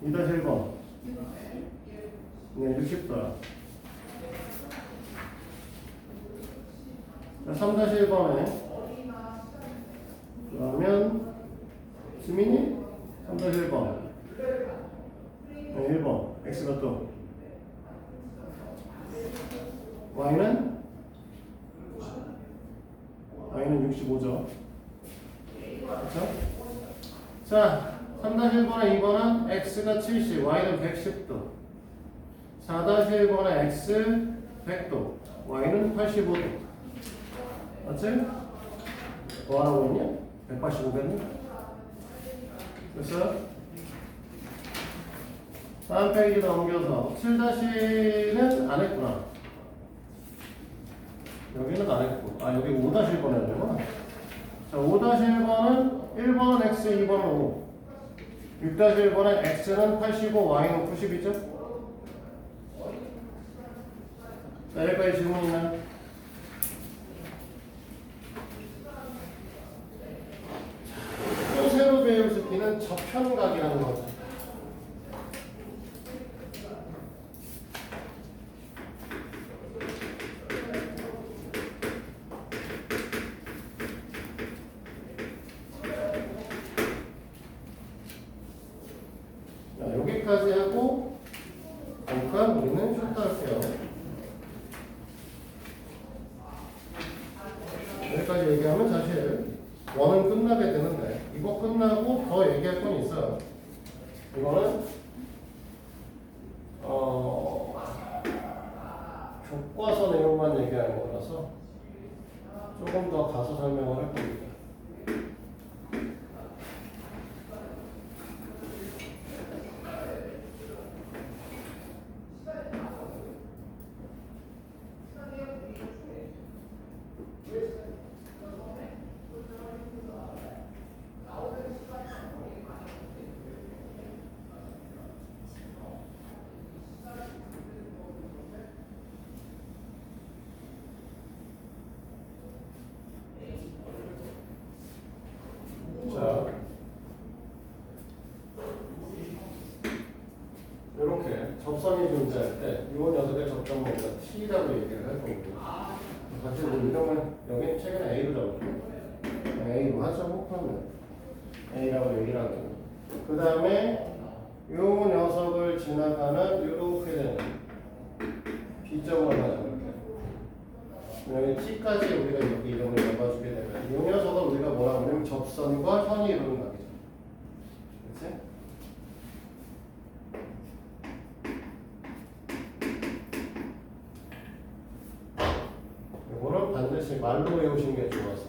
2-1번 네, 60도야. 3-1번에 그러면 수민이 3-1번 네, 1번 x가 또 y는 65죠. 그렇죠? 자, 3-1번에 2번은 x가 70, y는 110도. 4-1번에 x 100도, y는 85도. 맞지? 뭐 하라고 했냐? 185겠니? 됐어요? 다음 페이지 넘겨서 7-는 안 했구나. 여기는 안 했고. 아, 여기 5-1번 해야 되구나. 자, 5-1번은 1번은 x, 2번은 5. 6-1번은 x는 85, y는 90이죠? 자, 여기까지 질문 있나요? 또 새로 배울 스키는 저편각이라는 거죠. 자, 여기까지 하고 잠깐 우리는 쉬었다 할게요. 여기까지 얘기하면 사실 원은 끝나게 되는데 이거 끝나고 더 얘기할 건 있어요. 이거는 교과서 내용만 얘기하는 거라서 조금 더 가서 설명을 할 겁니다. 자, 이렇게 접선이 존재할 때 이 녀석의 접점 뭔가 T라고 얘기를 할 겁니다. 같이 뭐 이러면 여기 최근에 A로 잡을게요. A로 하자고 그러면 A라고 얘기를 하고 그 다음에 이 녀석을 지나가는 이렇게 되는 B점을 하나 잡을게요. 여기 T까지 우리가 이렇게 이름을 잡아주게 되면 이 녀석을 우리가 뭐라고 하냐면 접선과 현이 이루는 각이죠. 그치? 이거는 반드시 말로 외우시는 게 좋아서.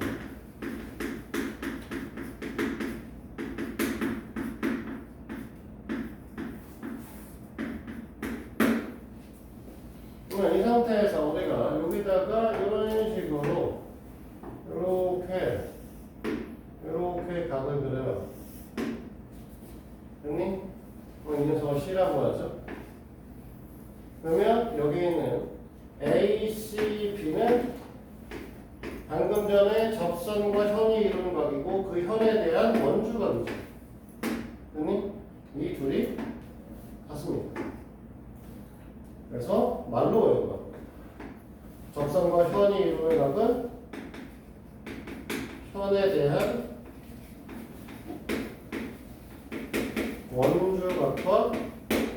그러면 이 상태에서 우리가 여기다가 이런 식으로 이렇게 각을 그려요. 됐니? 이 녀석을 C라고 하죠. 그러면 여기 있는 A, C, B는 방금 전에 접선과 현이 이루는 각이고 그 현에 대한 원주각이죠. 됐니? 이 둘이 같습니다. 그래서 말로 외우고 접선과 현이 이루는 각은 현에 대한 원주각과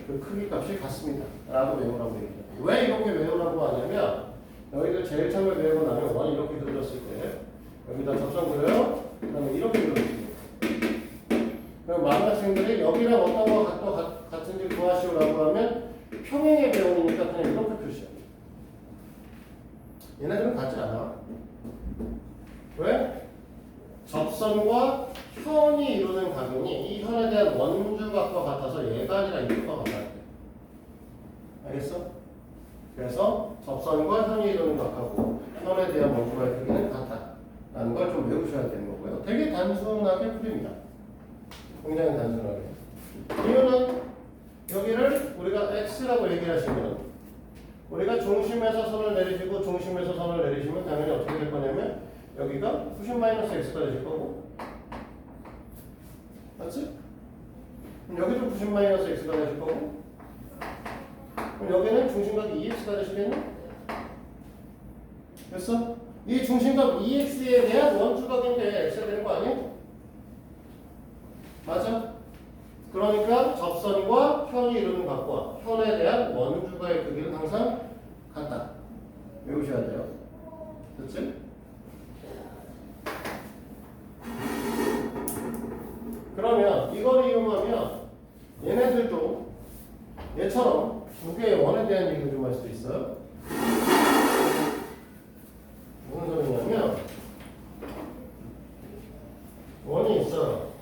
그 크기 값이 같습니다. 라고 외우라고 얘기해요. 왜 이렇게 외우라고 하냐면 너희들 제일 처음에 외우고 나면 원이 이렇게 그려졌을 때 여기다 접선 그려요. 그 다음에 이렇게 그려집니다. 그럼 많은 학생들이 여기랑 어떤 거 같은지 구하시오라고 하면 평행의 배운이니까 그냥 이렇게 표시해요. 얘네들은 같지 않아. 왜? 접선과 현이 이루는 각이니 이 현에 대한 원주각과 같아서 얘가 아니라 이쪽과 같아야 돼. 알겠어? 그래서 접선과 현이 이루는 각하고 현에 대한 원주각의 크기는 같다. 라는 걸 좀 외우셔야 되는 거고요. 되게 단순하게 풀립니다. 굉장히 단순하게. 이유는 여기를 우리가 X라고 얘기하시면 우리가 중심에서 선을 내리시고 중심에서 선을 내리시면 당연히 어떻게 될 거냐면 여기가 90-x가 되실 거고 맞지? 그럼 여기도 90-x가 되실 거고 그럼 여기는 중심각 2x가 되시겠네? 됐어? 이 중심각 2x에 대한 원주각인데 x가 되는 거 아니야? 맞아? 그러니까 접선과 현이 이루는 각과 현에 대한 원주각의 크기는 항상 같다. 외우셔야 돼요. 됐지? 그러면 이걸 이용하면 얘네들도 얘처럼 두 개의 원에 대한 얘기를 좀 할 수 있어요. 무슨 소리냐면 원이 있어.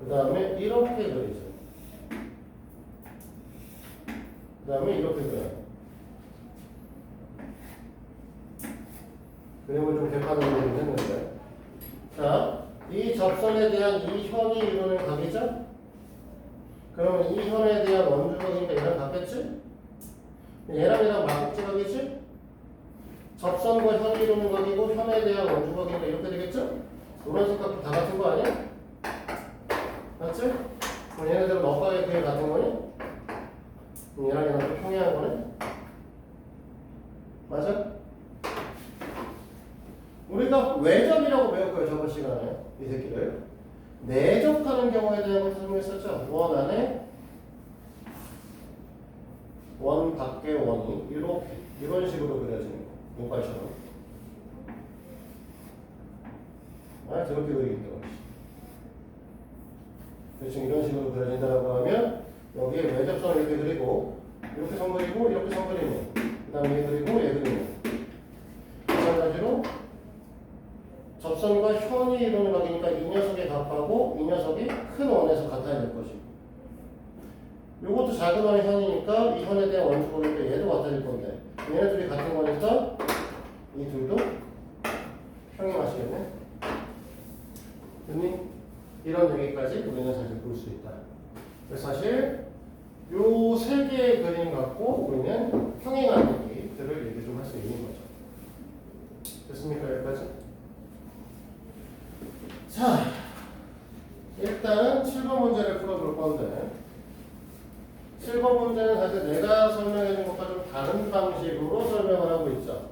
그 다음에 이렇게 그리죠. 그 다음에 이렇게 그려요. 그림을 좀 개판으로 했는데 자, 이 접선에 대한 이 현이 이루는 각이죠? 그러면 이 현에 대한 원주각이니까 얘랑 같겠지? 얘랑 막지각이지? 접선과 현이 이루는 각이고 현에 대한 원주각이니까 이렇게 되겠죠? 노란색각도 다 같은 거 아니야? 맞지? 그럼 얘네들은 너각의 크기 같은 거니? 그럼 얘랑 또 평행한 거네? 맞아? 우리가 외접이라고 배울 거예요, 저번 시간에. 이 새끼를. 내접하는 경우에 대한 것도 설명했었죠. 원 안에 원 밖에 원이 이렇게 이런 식으로 그려지는 거. 용발처럼. 저렇게 그리기 때문에. 대충 이런 식으로 그려진다고 하면 여기에 외접선을 이렇게 그리고 이렇게 선 그리고 이렇게 선 그리면 그 다음에 얘 그리고 얘 그리면 마찬가지로 접선과 현이 이루는 각이니까 이 녀석의 각하고 이 녀석이 큰 원에서 같아야 될 것이고 이것도 작은 원의 현이니까 이 현에 대한 원주각이니까 얘도 같아질 건데 얘네 둘이 같은 거니까 이 둘도 평행하시겠네. 됐니? 이런 얘기까지 우리는 사실 볼 수 있다. 그래서 사실 요 세 개의 그림 갖고 우리는 평행한 얘기들을 얘기 좀 할 수 있는 거죠. 됐습니까? 여기까지? 자, 일단 7번 문제를 풀어볼 건데 7번 문제는 사실 내가 설명해 준 것과 좀 다른 방식으로 설명을 하고 있죠.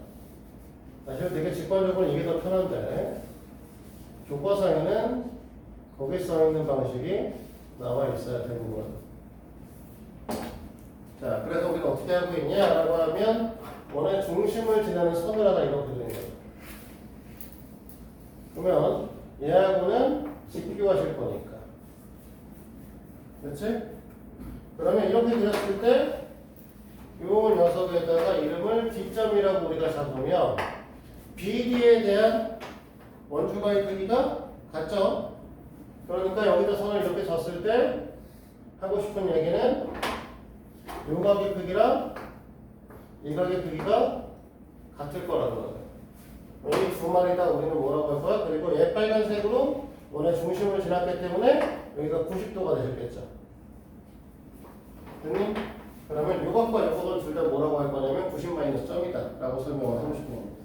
사실 되게 직관적으로 이게 더 편한데 교과서에는 거기 써있는 방식이 나와 있어야 대부분. 자, 그래서 우리가 어떻게 하고 있냐라고 하면 원의 중심을 지나는 선을 하나 이렇게 그리는 거예요. 그러면 얘하고는 직교하실 거니까. 그렇지? 그러면 이렇게 그렸을 때 요 녀석에다가 이름을 D점이라고 우리가 잡으면 BD에 대한 원주각의 크기가 같죠? 그러니까 여기다 선을 이렇게 졌을 때 하고 싶은 얘기는 요 각의 크기랑 이 각의 크기가 같을 거라는 거죠. 여기 두 마리다 우리는 뭐라고 할 거야? 그리고 얘 빨간색으로 원의 중심을 지났기 때문에 여기가 90도가 되셨겠죠. 됐니? 그러면 요각과 요각을 둘 다 뭐라고 할 거냐면 90 마이너스 점이다 라고 설명을 하고 싶은 겁니다.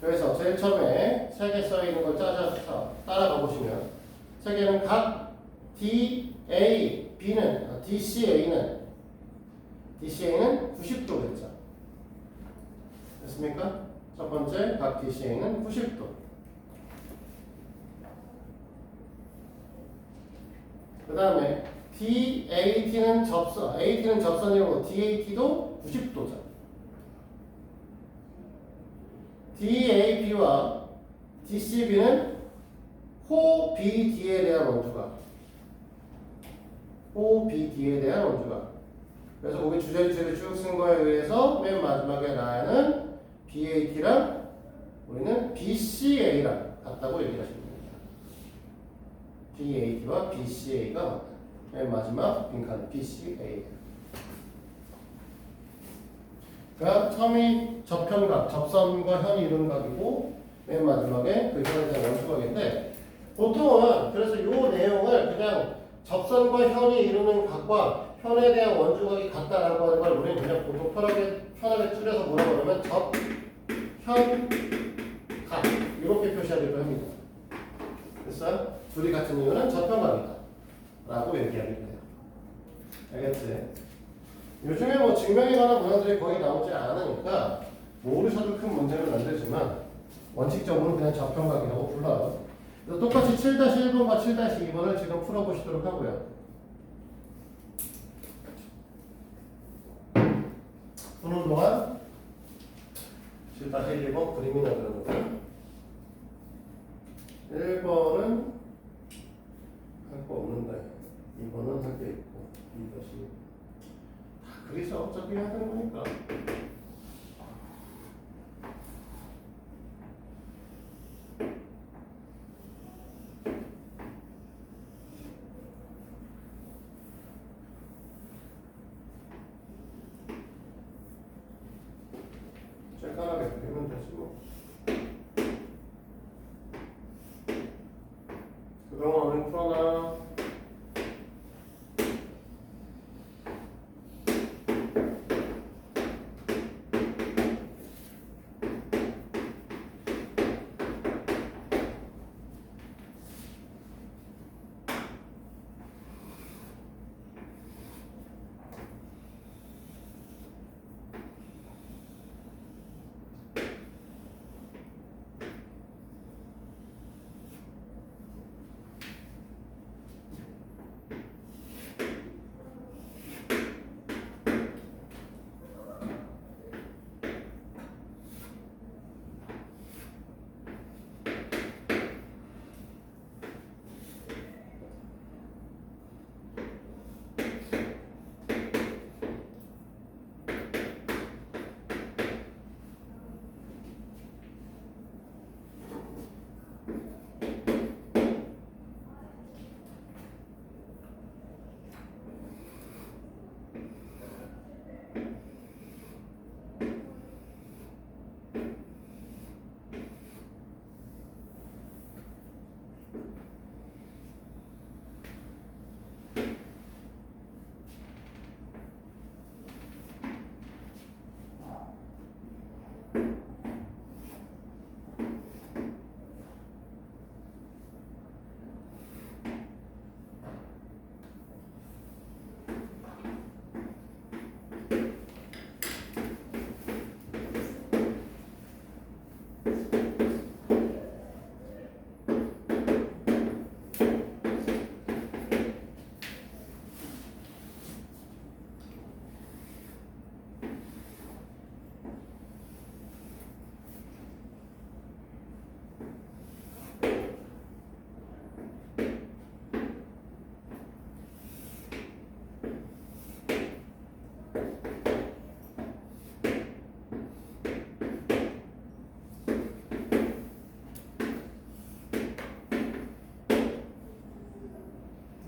그래서 제일 처음에 세 개 써있는 걸 짜서 따라가 보시면 세 개는 각 DA, B는 DCA는 90도겠죠. 됐습니까? 첫 번째 각 DCA는 90도. 그 다음에 DAT는 접선, AT는 접선이고 DAT도 90도죠. DAB와 DCB는 호 BD에 대한 원주각. 호 BD에 대한 원주각. 그래서 거기 주제를 쭉 쓴 거에 의해서 맨 마지막에 나는 BAT랑 우리는 BCA랑 같다고 얘기하시면 됩니다. BAT와 BCA가 같다. 맨 마지막 빈칸 BCA. 그러니까 처음이 접현각, 접선과 현이 이루는 각이고 맨 마지막에 그 현에 대한 원주각인데 보통은 그래서 이 내용을 그냥 접선과 현이 이루는 각과 현에 대한 원주각이 같다라고 하는 걸 우리는 그냥 보통 편하게 줄여서 뭐라고 하냐면 접, 현, 각 이렇게 표시하기도 합니다. 그래서 둘이 같은 이유는 접현각이다 라고 얘기하기도 해요. 알겠지? 요즘에 뭐 증명에 관한 문항들이 거의 나오지 않으니까 모르셔도 큰 문제는 안 되지만 원칙적으로는 그냥 접현각이라고 불러요. 그래서 똑같이 7-1번과 7-2번을 지금 풀어보시도록 하고요. 푸는 동안 7-1번 그림이나 그러는 거예요. 1번은 할 거 없는데 2번은 할 게 있고 이것이 다 그래서 어차피 해야 되는 거니까. 쬐깐하게 그리면 되지 뭐. 그동안 우린 풀어놔.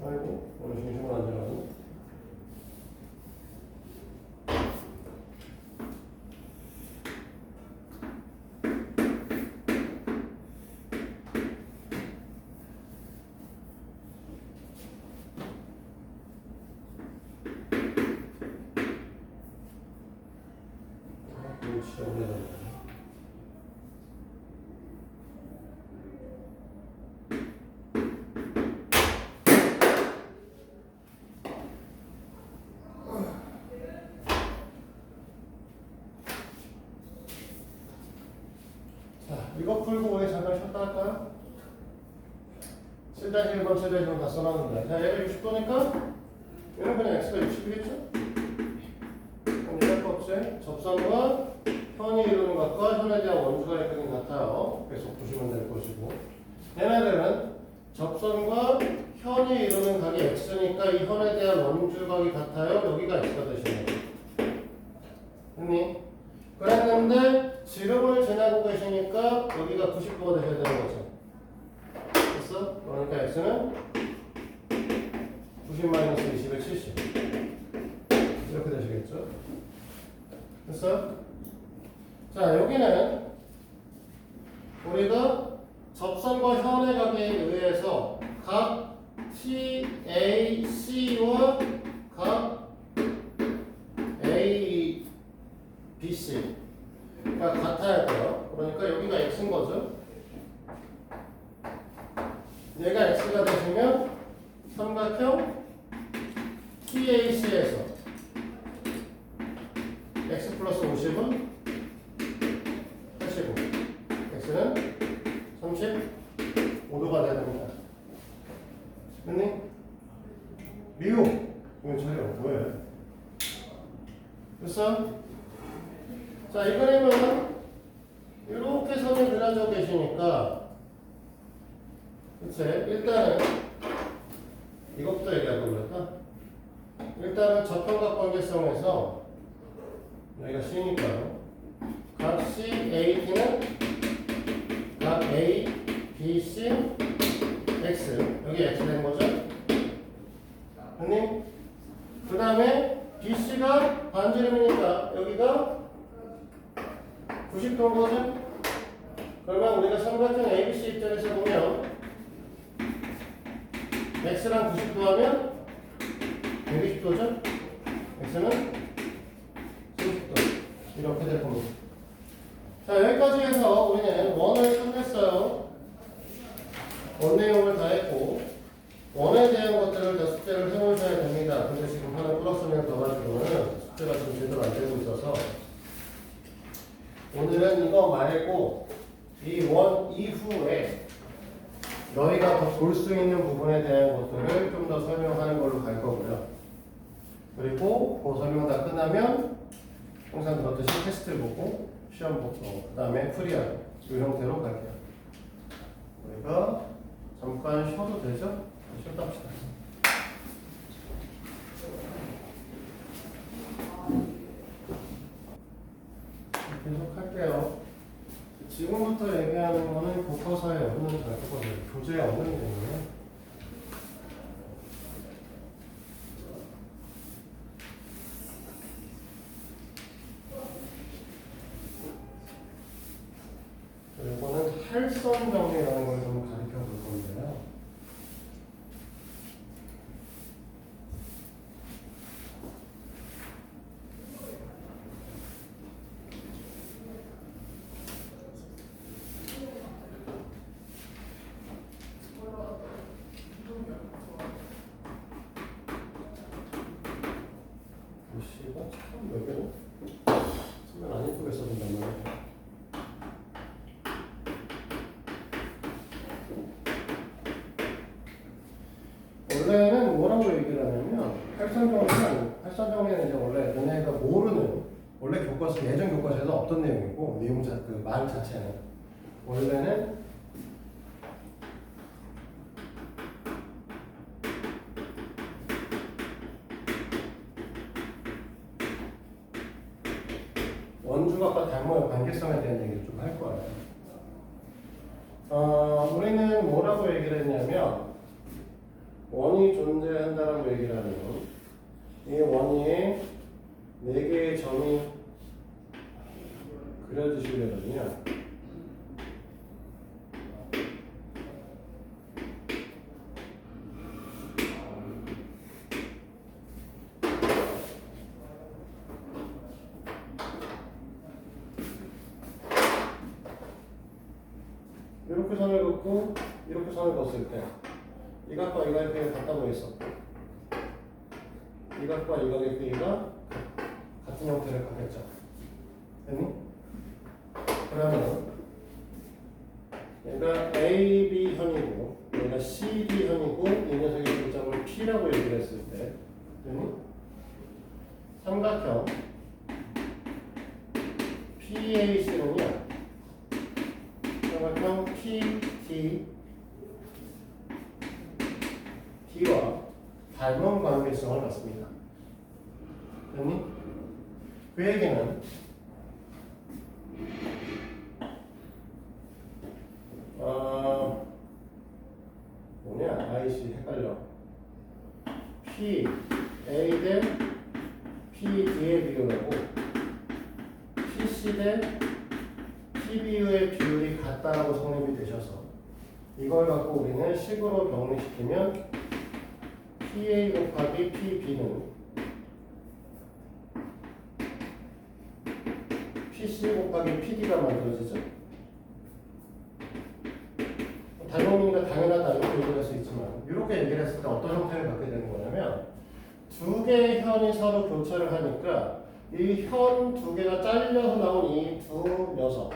아이고, 오늘 중심을 안 잡았네. 이거 풀고 우리 잠깐 쉬었다 할까요? 7-1번, 7-1번 다 써놨는데. 자, 얘가 60도니까 얘는 그냥 x가 60이겠죠? 그럼 이럴 거 없이 접선과 현이 이루는 것과 현에 대한 원주가 이끄는 같아요. 계속 보시면 될 것이고. 얘네들은 접선과 현이 이루는 각이 x니까 이 현에 대한 원주각이 같아요. 여기가 x가 되시는 거예요. 됐니? 그랬는데 지름을 지나고 계시니까 여기가 90도가 되셔야 되는 거죠. 됐어? 그러니까 x는 90-20에 70 이렇게 되시겠죠? 됐어? 자, 여기는 우리가 접선과 현의 각에 의해서 각 TAC와 각 ABC가 같아야 돼요. 그러니까 여기가 x인 거죠. 얘가 x가 되시면 삼각형 TAC에서 x 플러스 50은 85, x는 35도가 돼야 됩니다. 됐니? 미우! 이건 차이가 뭐해? 됐어? 자, 이 그림은 이렇게 선이 그려져 계시니까 그치? 일단은 이것부터 얘기하고 그럴까? 일단은 저평각 관계성에서 여기가 C니까요. 각 C, A, T는 각 A, B, C, X 여기 X 된 거죠? 됐니? 그 다음에 BC가 반지름이니까 여기가 90도인 거죠? 그러면 우리가 삼각형 ABC 입장에서 보면 X랑 90도 하면 120도죠? X는 30도 이렇게 될 겁니다. 자, 여기까지 해서 우리는 원을 끝냈어요. 원 내용을 다 했고 원에 대한 것들을 다 숙제를 해놓으셔야 됩니다. 근데 지금 하는 플러스면 더가지고는 숙제가 좀 제대로 안 되고 있어서 오늘은 이거 말고 이 원 이후에 너희가 더 볼 수 있는 부분에 대한 것들을 좀 더 설명하는 걸로 갈 거고요. 그리고 그 설명 다 끝나면 항상 그렇듯이 테스트를 보고 시험 보고 그 다음에 풀이하고 이 형태로 갈게요. 우리가 잠깐 쉬어도 되죠? 쉬었다 합시다. 계속 할게요. 지금부터 얘기하는 거는 교과서에 없는 교과서에 교재에 없는 내용이에요. 이거는 탈선 정리라는 걸 좀 가르쳐 볼 건데요. 시가 참 여기는 쓰면 안 예쁘게 써준단 말이야. 원래는 뭐라고 얘기를 하냐면 팔선정리는 이제 원래 너네가 모르는 원래 교과서 예전 교과서에서 없던 내용이고 내용 그 말 자체는 원래는 원주각과 단모의 관계성에 대한 얘기를 좀 할 거예요. 우리는 뭐라고 얘기를 했냐면 원이 존재한다라고 얘기를 하면 이 원위에 4개의 점이 그려지시려거든요. 이렇게 선을 긋고 이렇게 선을 긋을 때 이 각과 이 각의 크기가 같다 보였었고 이 각과 이 각의 크기가 같은 형태를 갖겠죠. 됐니? 그러면 얘가 A, B 현이고 얘가 C, D 현이고 이 녀석의 교점을 P라고 얘기를 했을 때 삼각형 PAC는요 삼각형 PT D와 닮은 관계성을 갖습니다. 됐니? 그 얘기는 뭐냐? 아이씨 헷갈려. P A 대 P D의 비율하고 P C 대 P B의 비율이 같다라고 성립이 되셔서 이걸 갖고 우리는 식으로 병리시키면 PA 곱하기 PB는 PC 곱하기 PD가 만들어지죠. 닮음이니까 당연하다 이렇게 얘기할 수 있지만 이렇게 얘기를 했을 때 어떤 형태를 갖게 되는 거냐면 두 개의 현이 서로 교차를 하니까 이 현 두 개가 잘려서 나온 이 두 녀석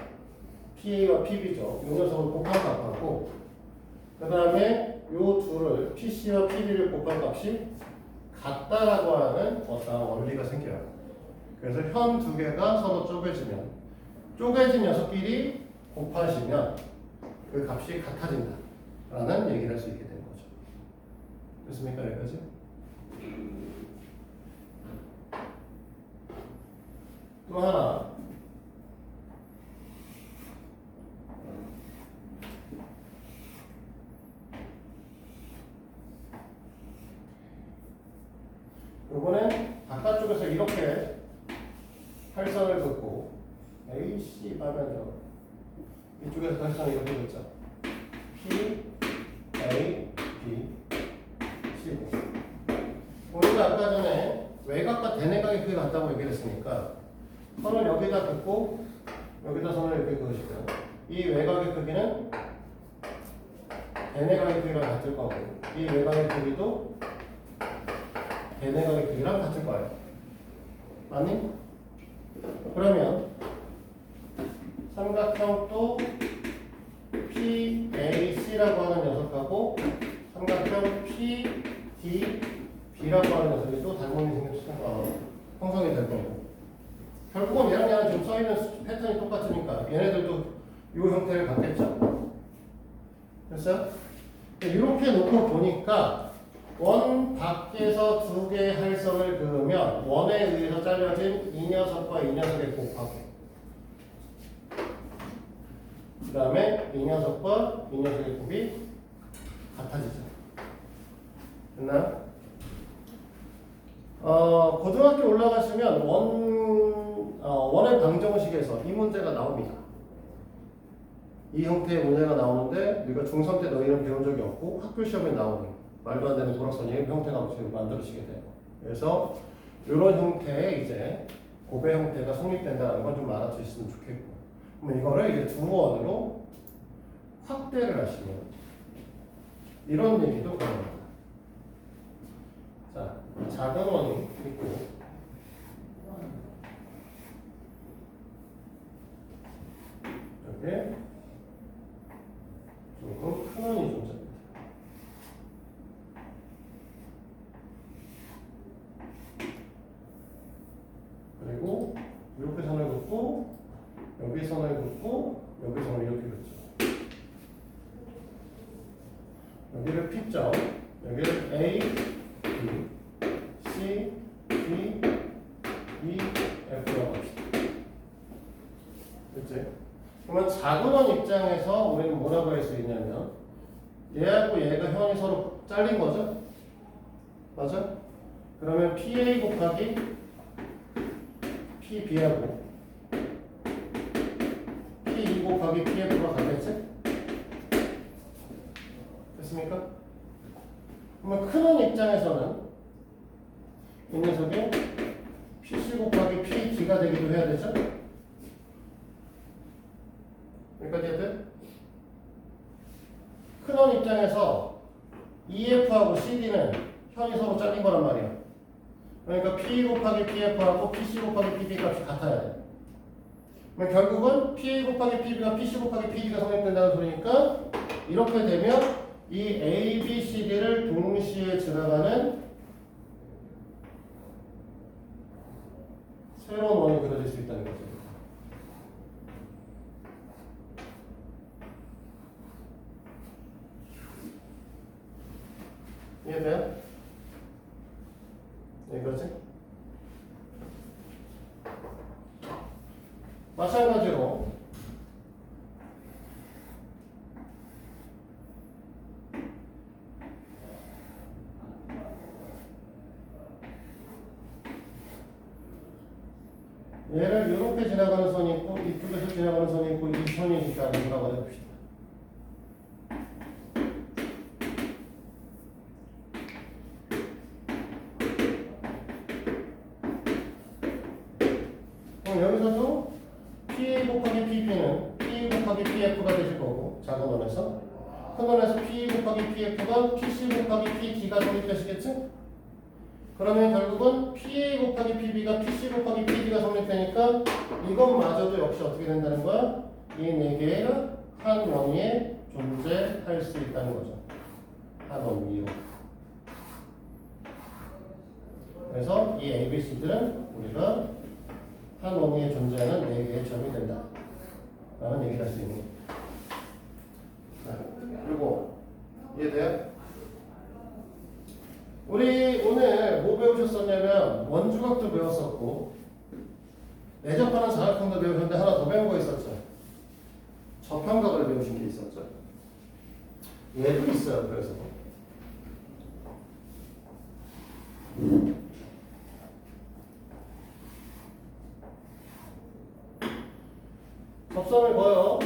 PA와 PB죠. 이 녀석을 곱한 값하고 그 다음에 이 둘을 PC와 PD를 곱한 값이 같다라고 하는 어떤 원리가 생겨요. 그래서 현 두 개가 서로 쪼개지면 쪼개진 녀석끼리 곱하시면 그 값이 같아진다 라는 얘기를 할 수 있게 되는 거죠. 됐습니까? 여기까지? 또 하나 요번엔 바깥쪽에서 이렇게 활선을 긋고 AC 하면서 이쪽에서 활선을 이렇게 긋죠. P, A, B, C. 우리가 아까 전에 외곽과 대내각의 크기가 같다고 얘기를 했으니까 선을 여기다 긋고 여기다 선을 이렇게 그으시고요. 이 외곽의 크기는 대내각의 크기랑 같을 거고 이 외곽의 크기도 대내각의 크기랑 같을 거예요. 맞니? 그러면 삼각형 또 PAC라고 하는 녀석하고 삼각형 PDB라고 하는 녀석이 또 닮음이 형성이 될 거고 결국은 얘랑 지금 써있는 패턴이 똑같으니까 얘네들도 이 형태를 갖겠죠. 됐어요? 이렇게 놓고 보니까 원 밖에서 두 개의 활선을 그으면 원에 의해서 잘려진 이 녀석과 이 녀석의 곱하기 그 다음에 이 녀석과 이 녀석의 곱이 같아지죠. 됐나요? 고등학교 올라가시면 원의 방정식에서 이 문제가 나옵니다. 이 형태의 문제가 나오는데 우리가 중3 때 너희는 배운 적이 없고 학교 시험에 나오는 말도 안 되는 돌아선의 형태가 지금 만들어지게 돼요. 그래서 이런 형태의 이제 곱의 형태가 성립된다는 걸 좀 알아두셨으면 좋겠고, 그럼 이거를 이제 두 원으로 확대를 하시면 이런 얘기도 가능합니다. 자, 작은 원이 있고 이렇게 조금 큰 원이 존재합니다. 그리고 이렇게 선을 긋고 여기 선을 긋고 여기 선을 이렇게 긋죠. 여기를 P점, 여기를 A, B, C, D, E, F라고 합시다. 그치? 그러면 작은 원 입장에서 우리는 뭐라고 할 수 있냐면 얘하고 얘가 현이 서로 잘린 거죠? 맞아? 그러면 PA 곱하기 PB하고 P2 곱하기 PF가 같겠지? 됐습니까? 그러면 큰 원 입장에서는 이 녀석이 PC 곱하기 PD가 되기도 해야 되죠? 여기까지 해야 돼? 큰 원 입장에서 EF하고 CD는 현이 서로 잘린 거란 말이야. 그러니까 P 곱하기 PF하고 PC 곱하기 PD 값이 같아야 돼. 그럼 결국은 PA 곱하기 PB가 PC 곱하기 PD가 성립된다는 소리니까 이렇게 되면 이 A, B, C, D를 동시에 지나가는 새로운 원이 그려질 수 있다는 거죠. 이해돼요? 이거지? 마찬가지로 얘를 이렇게 지나가는 선이 있고 이쪽에서 지나가는 선이 있고 이 선이 있다는 거라고 해봅시다. 그럼 여기서도 PA 곱하기 PB는 PA 곱하기 PF가 되실 거고 작은 원에서 큰 원에서 PA 곱하기 PF가 PC 곱하기 PD가 성립되시겠지? 그러면 결국은 PA 곱하기 PB가 PC 곱하기 PD가 성립되니까 이것마저도 역시 어떻게 된다는 거야? 이 네 개가 한 원위에 존재할 수 있다는 거죠. 한 원위로. 그래서 이 ABC들은 우리가 한 원위에 존재하는 네 개의 점이 된다. 라는 얘기를 할 수 있는 거예요. 그리고 이해돼요? 우리 오늘 뭐 배우셨었냐면 원주각도 배웠었고 내접하는 사각형도 배우셨는데 하나 더 배운 거 있었죠. 저평각을 배우신 게 있었죠. 얘도 있어요. 그래서 접선을 그어요.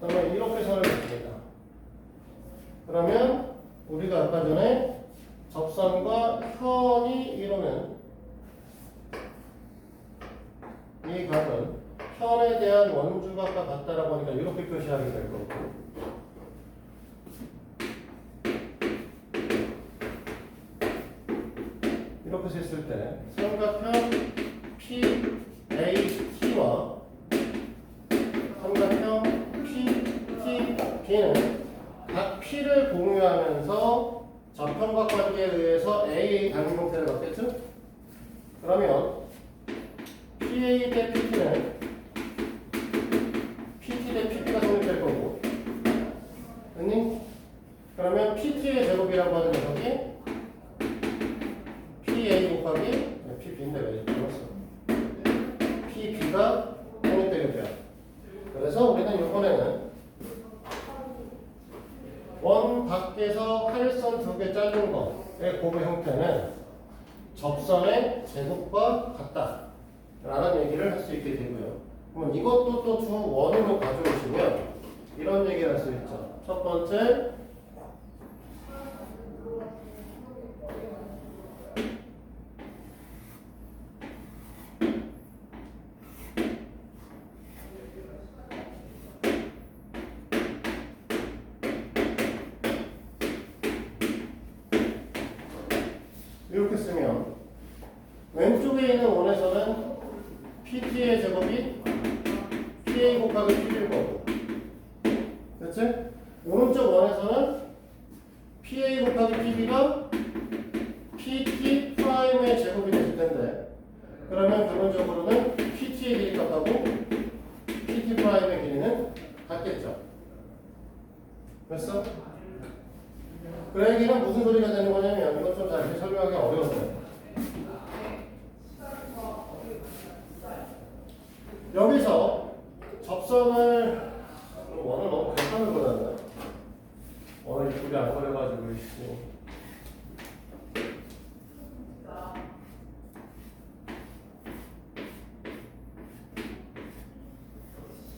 그러면 이렇게 선을 그립니다. 그러면 우리가 아까 전에 접선과 현이 이루는 이 각은 현에 대한 원주각과 같다라고 하니까 이렇게 표시하게 될 거고, 이렇게 썼을 때 삼각형 PAT와 삼각형 PTB는 각 P를 공유하면서 저평각 관계에 의해서 A 단위 형태를 갖겠죠? 그러면 PA 대 PT는 PT 대 PB가 성립될 거고, 아니? 그러면 PT의 제곱이라고 하는 녀석이 PA 곱하기 PB인데 왜 이렇게 넣었어? PB가 성립되게 돼요. 그래서 우리는 이번에는 원 밖에서 활선 두 개 짜준 거의 곱의 형태는 접선의 제곱과 같다 라는 얘기를 할 수 있게 되고요. 그러면 이것도 또 두 원으로 가져오시면 이런 얘기를 할 수 있죠. 첫 번째, 이렇게 쓰면 왼쪽에 있는 원에서는 PT의 제곱이 PA 곱하기 PB일 거고, 그렇지? 오른쪽 원에서는 PA 곱하기 PB가 PT 프라임의 제곱이 되실 텐데, 그러면 결론적으로는 PT의 길이 같고 PT 프라임의 길이는 같겠죠. 됐어? 그 얘기는 무슨 소리가 되는 거냐면, 이것 좀 잘 설명하기 어려운데, 여기서 접선을 원을 너무 간단히 그렸네. 원을 이쁘게 안 그려가지고 있지.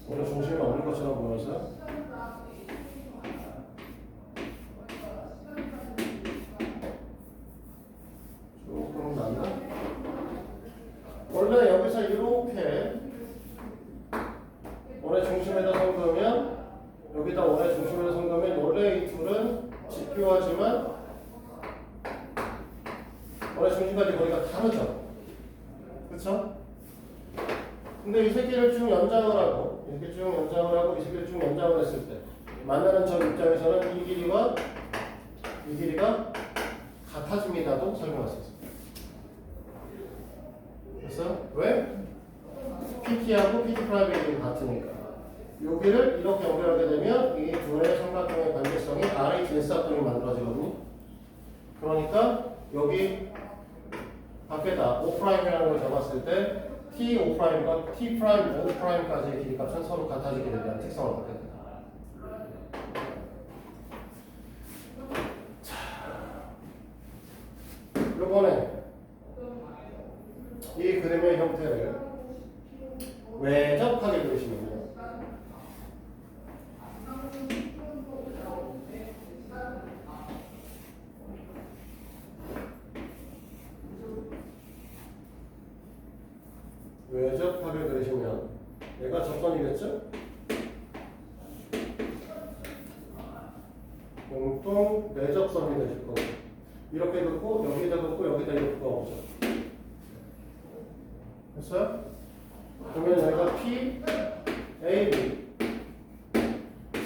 오늘 중심이 없는 것처럼 보여서 조금 낫나? 원래 여기서 이렇게 원의 중심에다 선 그으면, 여기다 원의 중심에다 선 그으면 원래 이 둘은 집교하지만 원의 중심까지 거리가 다르죠. 그렇죠? 근데 이 새끼를 쭉 연장을 하고 이렇게 쭉 연장을 하고 이 새끼를 쭉 연장을 했을 때 만나는 점 입장에서는 이 길이가 같아집니다도 설명할 수 있습니다. 그래서 왜? PT하고 PT 프라임의 길이가 같으니까 여기를 이렇게 연결하게 되면 이 둘의 삼각형의 관계성이 RHS 합동이 만들어지거든요. 그러니까 여기 밖에다 O'이라는 걸 잡았을 때 T5'과 T'O'까지의 길이값은 서로 같아지게 되는 특성을 갖게 됩니다. 요번에 이 그림의 형태를 외접하게 그리시면 돼요. 외접하게 그리시면 얘가 접선이겠죠? 공통 내접선이 되실 거고 이렇게 긋고 여기다 긋고 여기다 이렇게 긋고 됐어요? 그러면 여기가 P, A, B,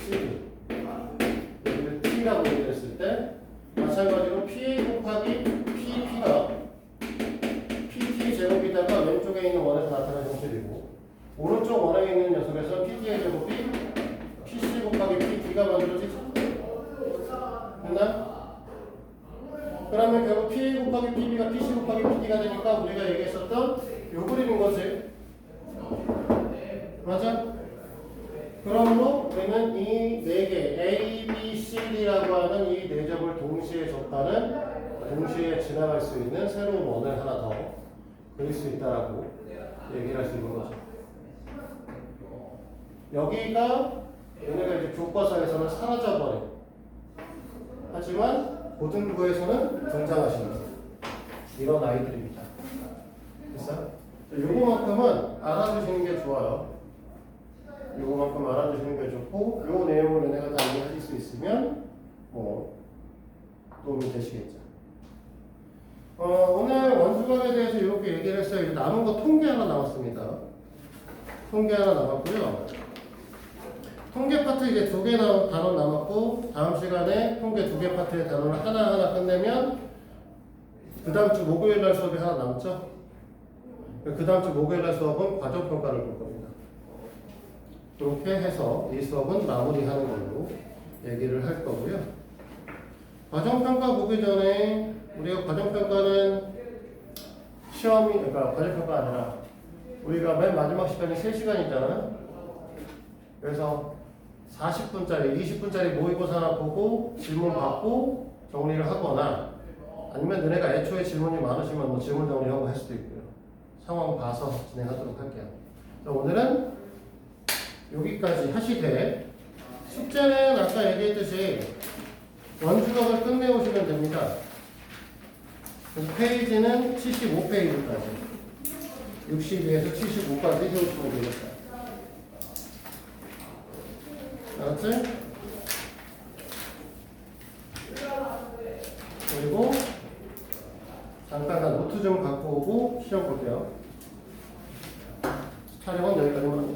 C, D 여기를 T라고 얘기했을 때 마찬가지로 PA 곱하기 PP가 PT 제곱이다가 왼쪽에 있는 원에서 나타나는 형태이고 오른쪽 원에 있는 녀석에서 PT의 제곱이 PC 곱하기 PT가 만들어지죠. 됐나? 그러면 결국 PA 곱하기 PB가 PC 곱하기 PT가 되니까 우리가 얘기했었던 요 그림인 거지. 맞아? 그러므로 우리는 이 네 개 A, B, C, D라고 하는 이 네 점을 동시에 접하는 동시에 지나갈 수 있는 새로운 원을 하나 더 그릴 수 있다라고 얘기를 할 수 있는 거죠. 여기가 얘네가 이제 교과서에서는 사라져버려. 하지만 고등부에서는 등장하십니다. 이런 아이들입니다. 됐어? 요거만큼은 알아두시는 게 좋아요. 요거만큼 알아두시는 게 좋고 요 내용을 얘네가 다 이해하실 수 있으면 뭐 도움이 되시겠죠. 오늘 원주각에 대해서 이렇게 얘기를 했어요. 이제 남은 거 통계 하나 남았습니다. 통계 하나 남았고요. 통계 파트 이제 2개 단원 남았고 다음 시간에 통계 2개 파트의 단원을 하나하나 끝내면 그 다음 주 목요일 날 수업이 하나 남죠. 그 다음 주 목요일 날 수업은 과정평가를 볼 겁니다. 그렇게 해서 이 수업은 마무리하는 걸로 얘기를 할 거고요. 과정평가 보기 전에 우리가 과정평가는 시험이 그러니까 과정평가 아니라 우리가 맨 마지막 시간이 3시간이잖아요. 그래서 40분짜리, 20분짜리 모의고사 하나 보고 질문 받고 정리를 하거나 아니면 너네가 애초에 질문이 많으시면 뭐 질문 정리하고 할 수도 있고요. 상황 봐서 진행하도록 할게요. 오늘은 여기까지 하시되 숙제는 아까 얘기했듯이 원주각을 끝내오시면 됩니다. 그래서 페이지는 75페이지까지 62에서 75까지 해오시면 되겠다. 알았지? 그리고 잠깐 노트 좀 갖고 오고 시험 볼게요. 촬영은 여기까지만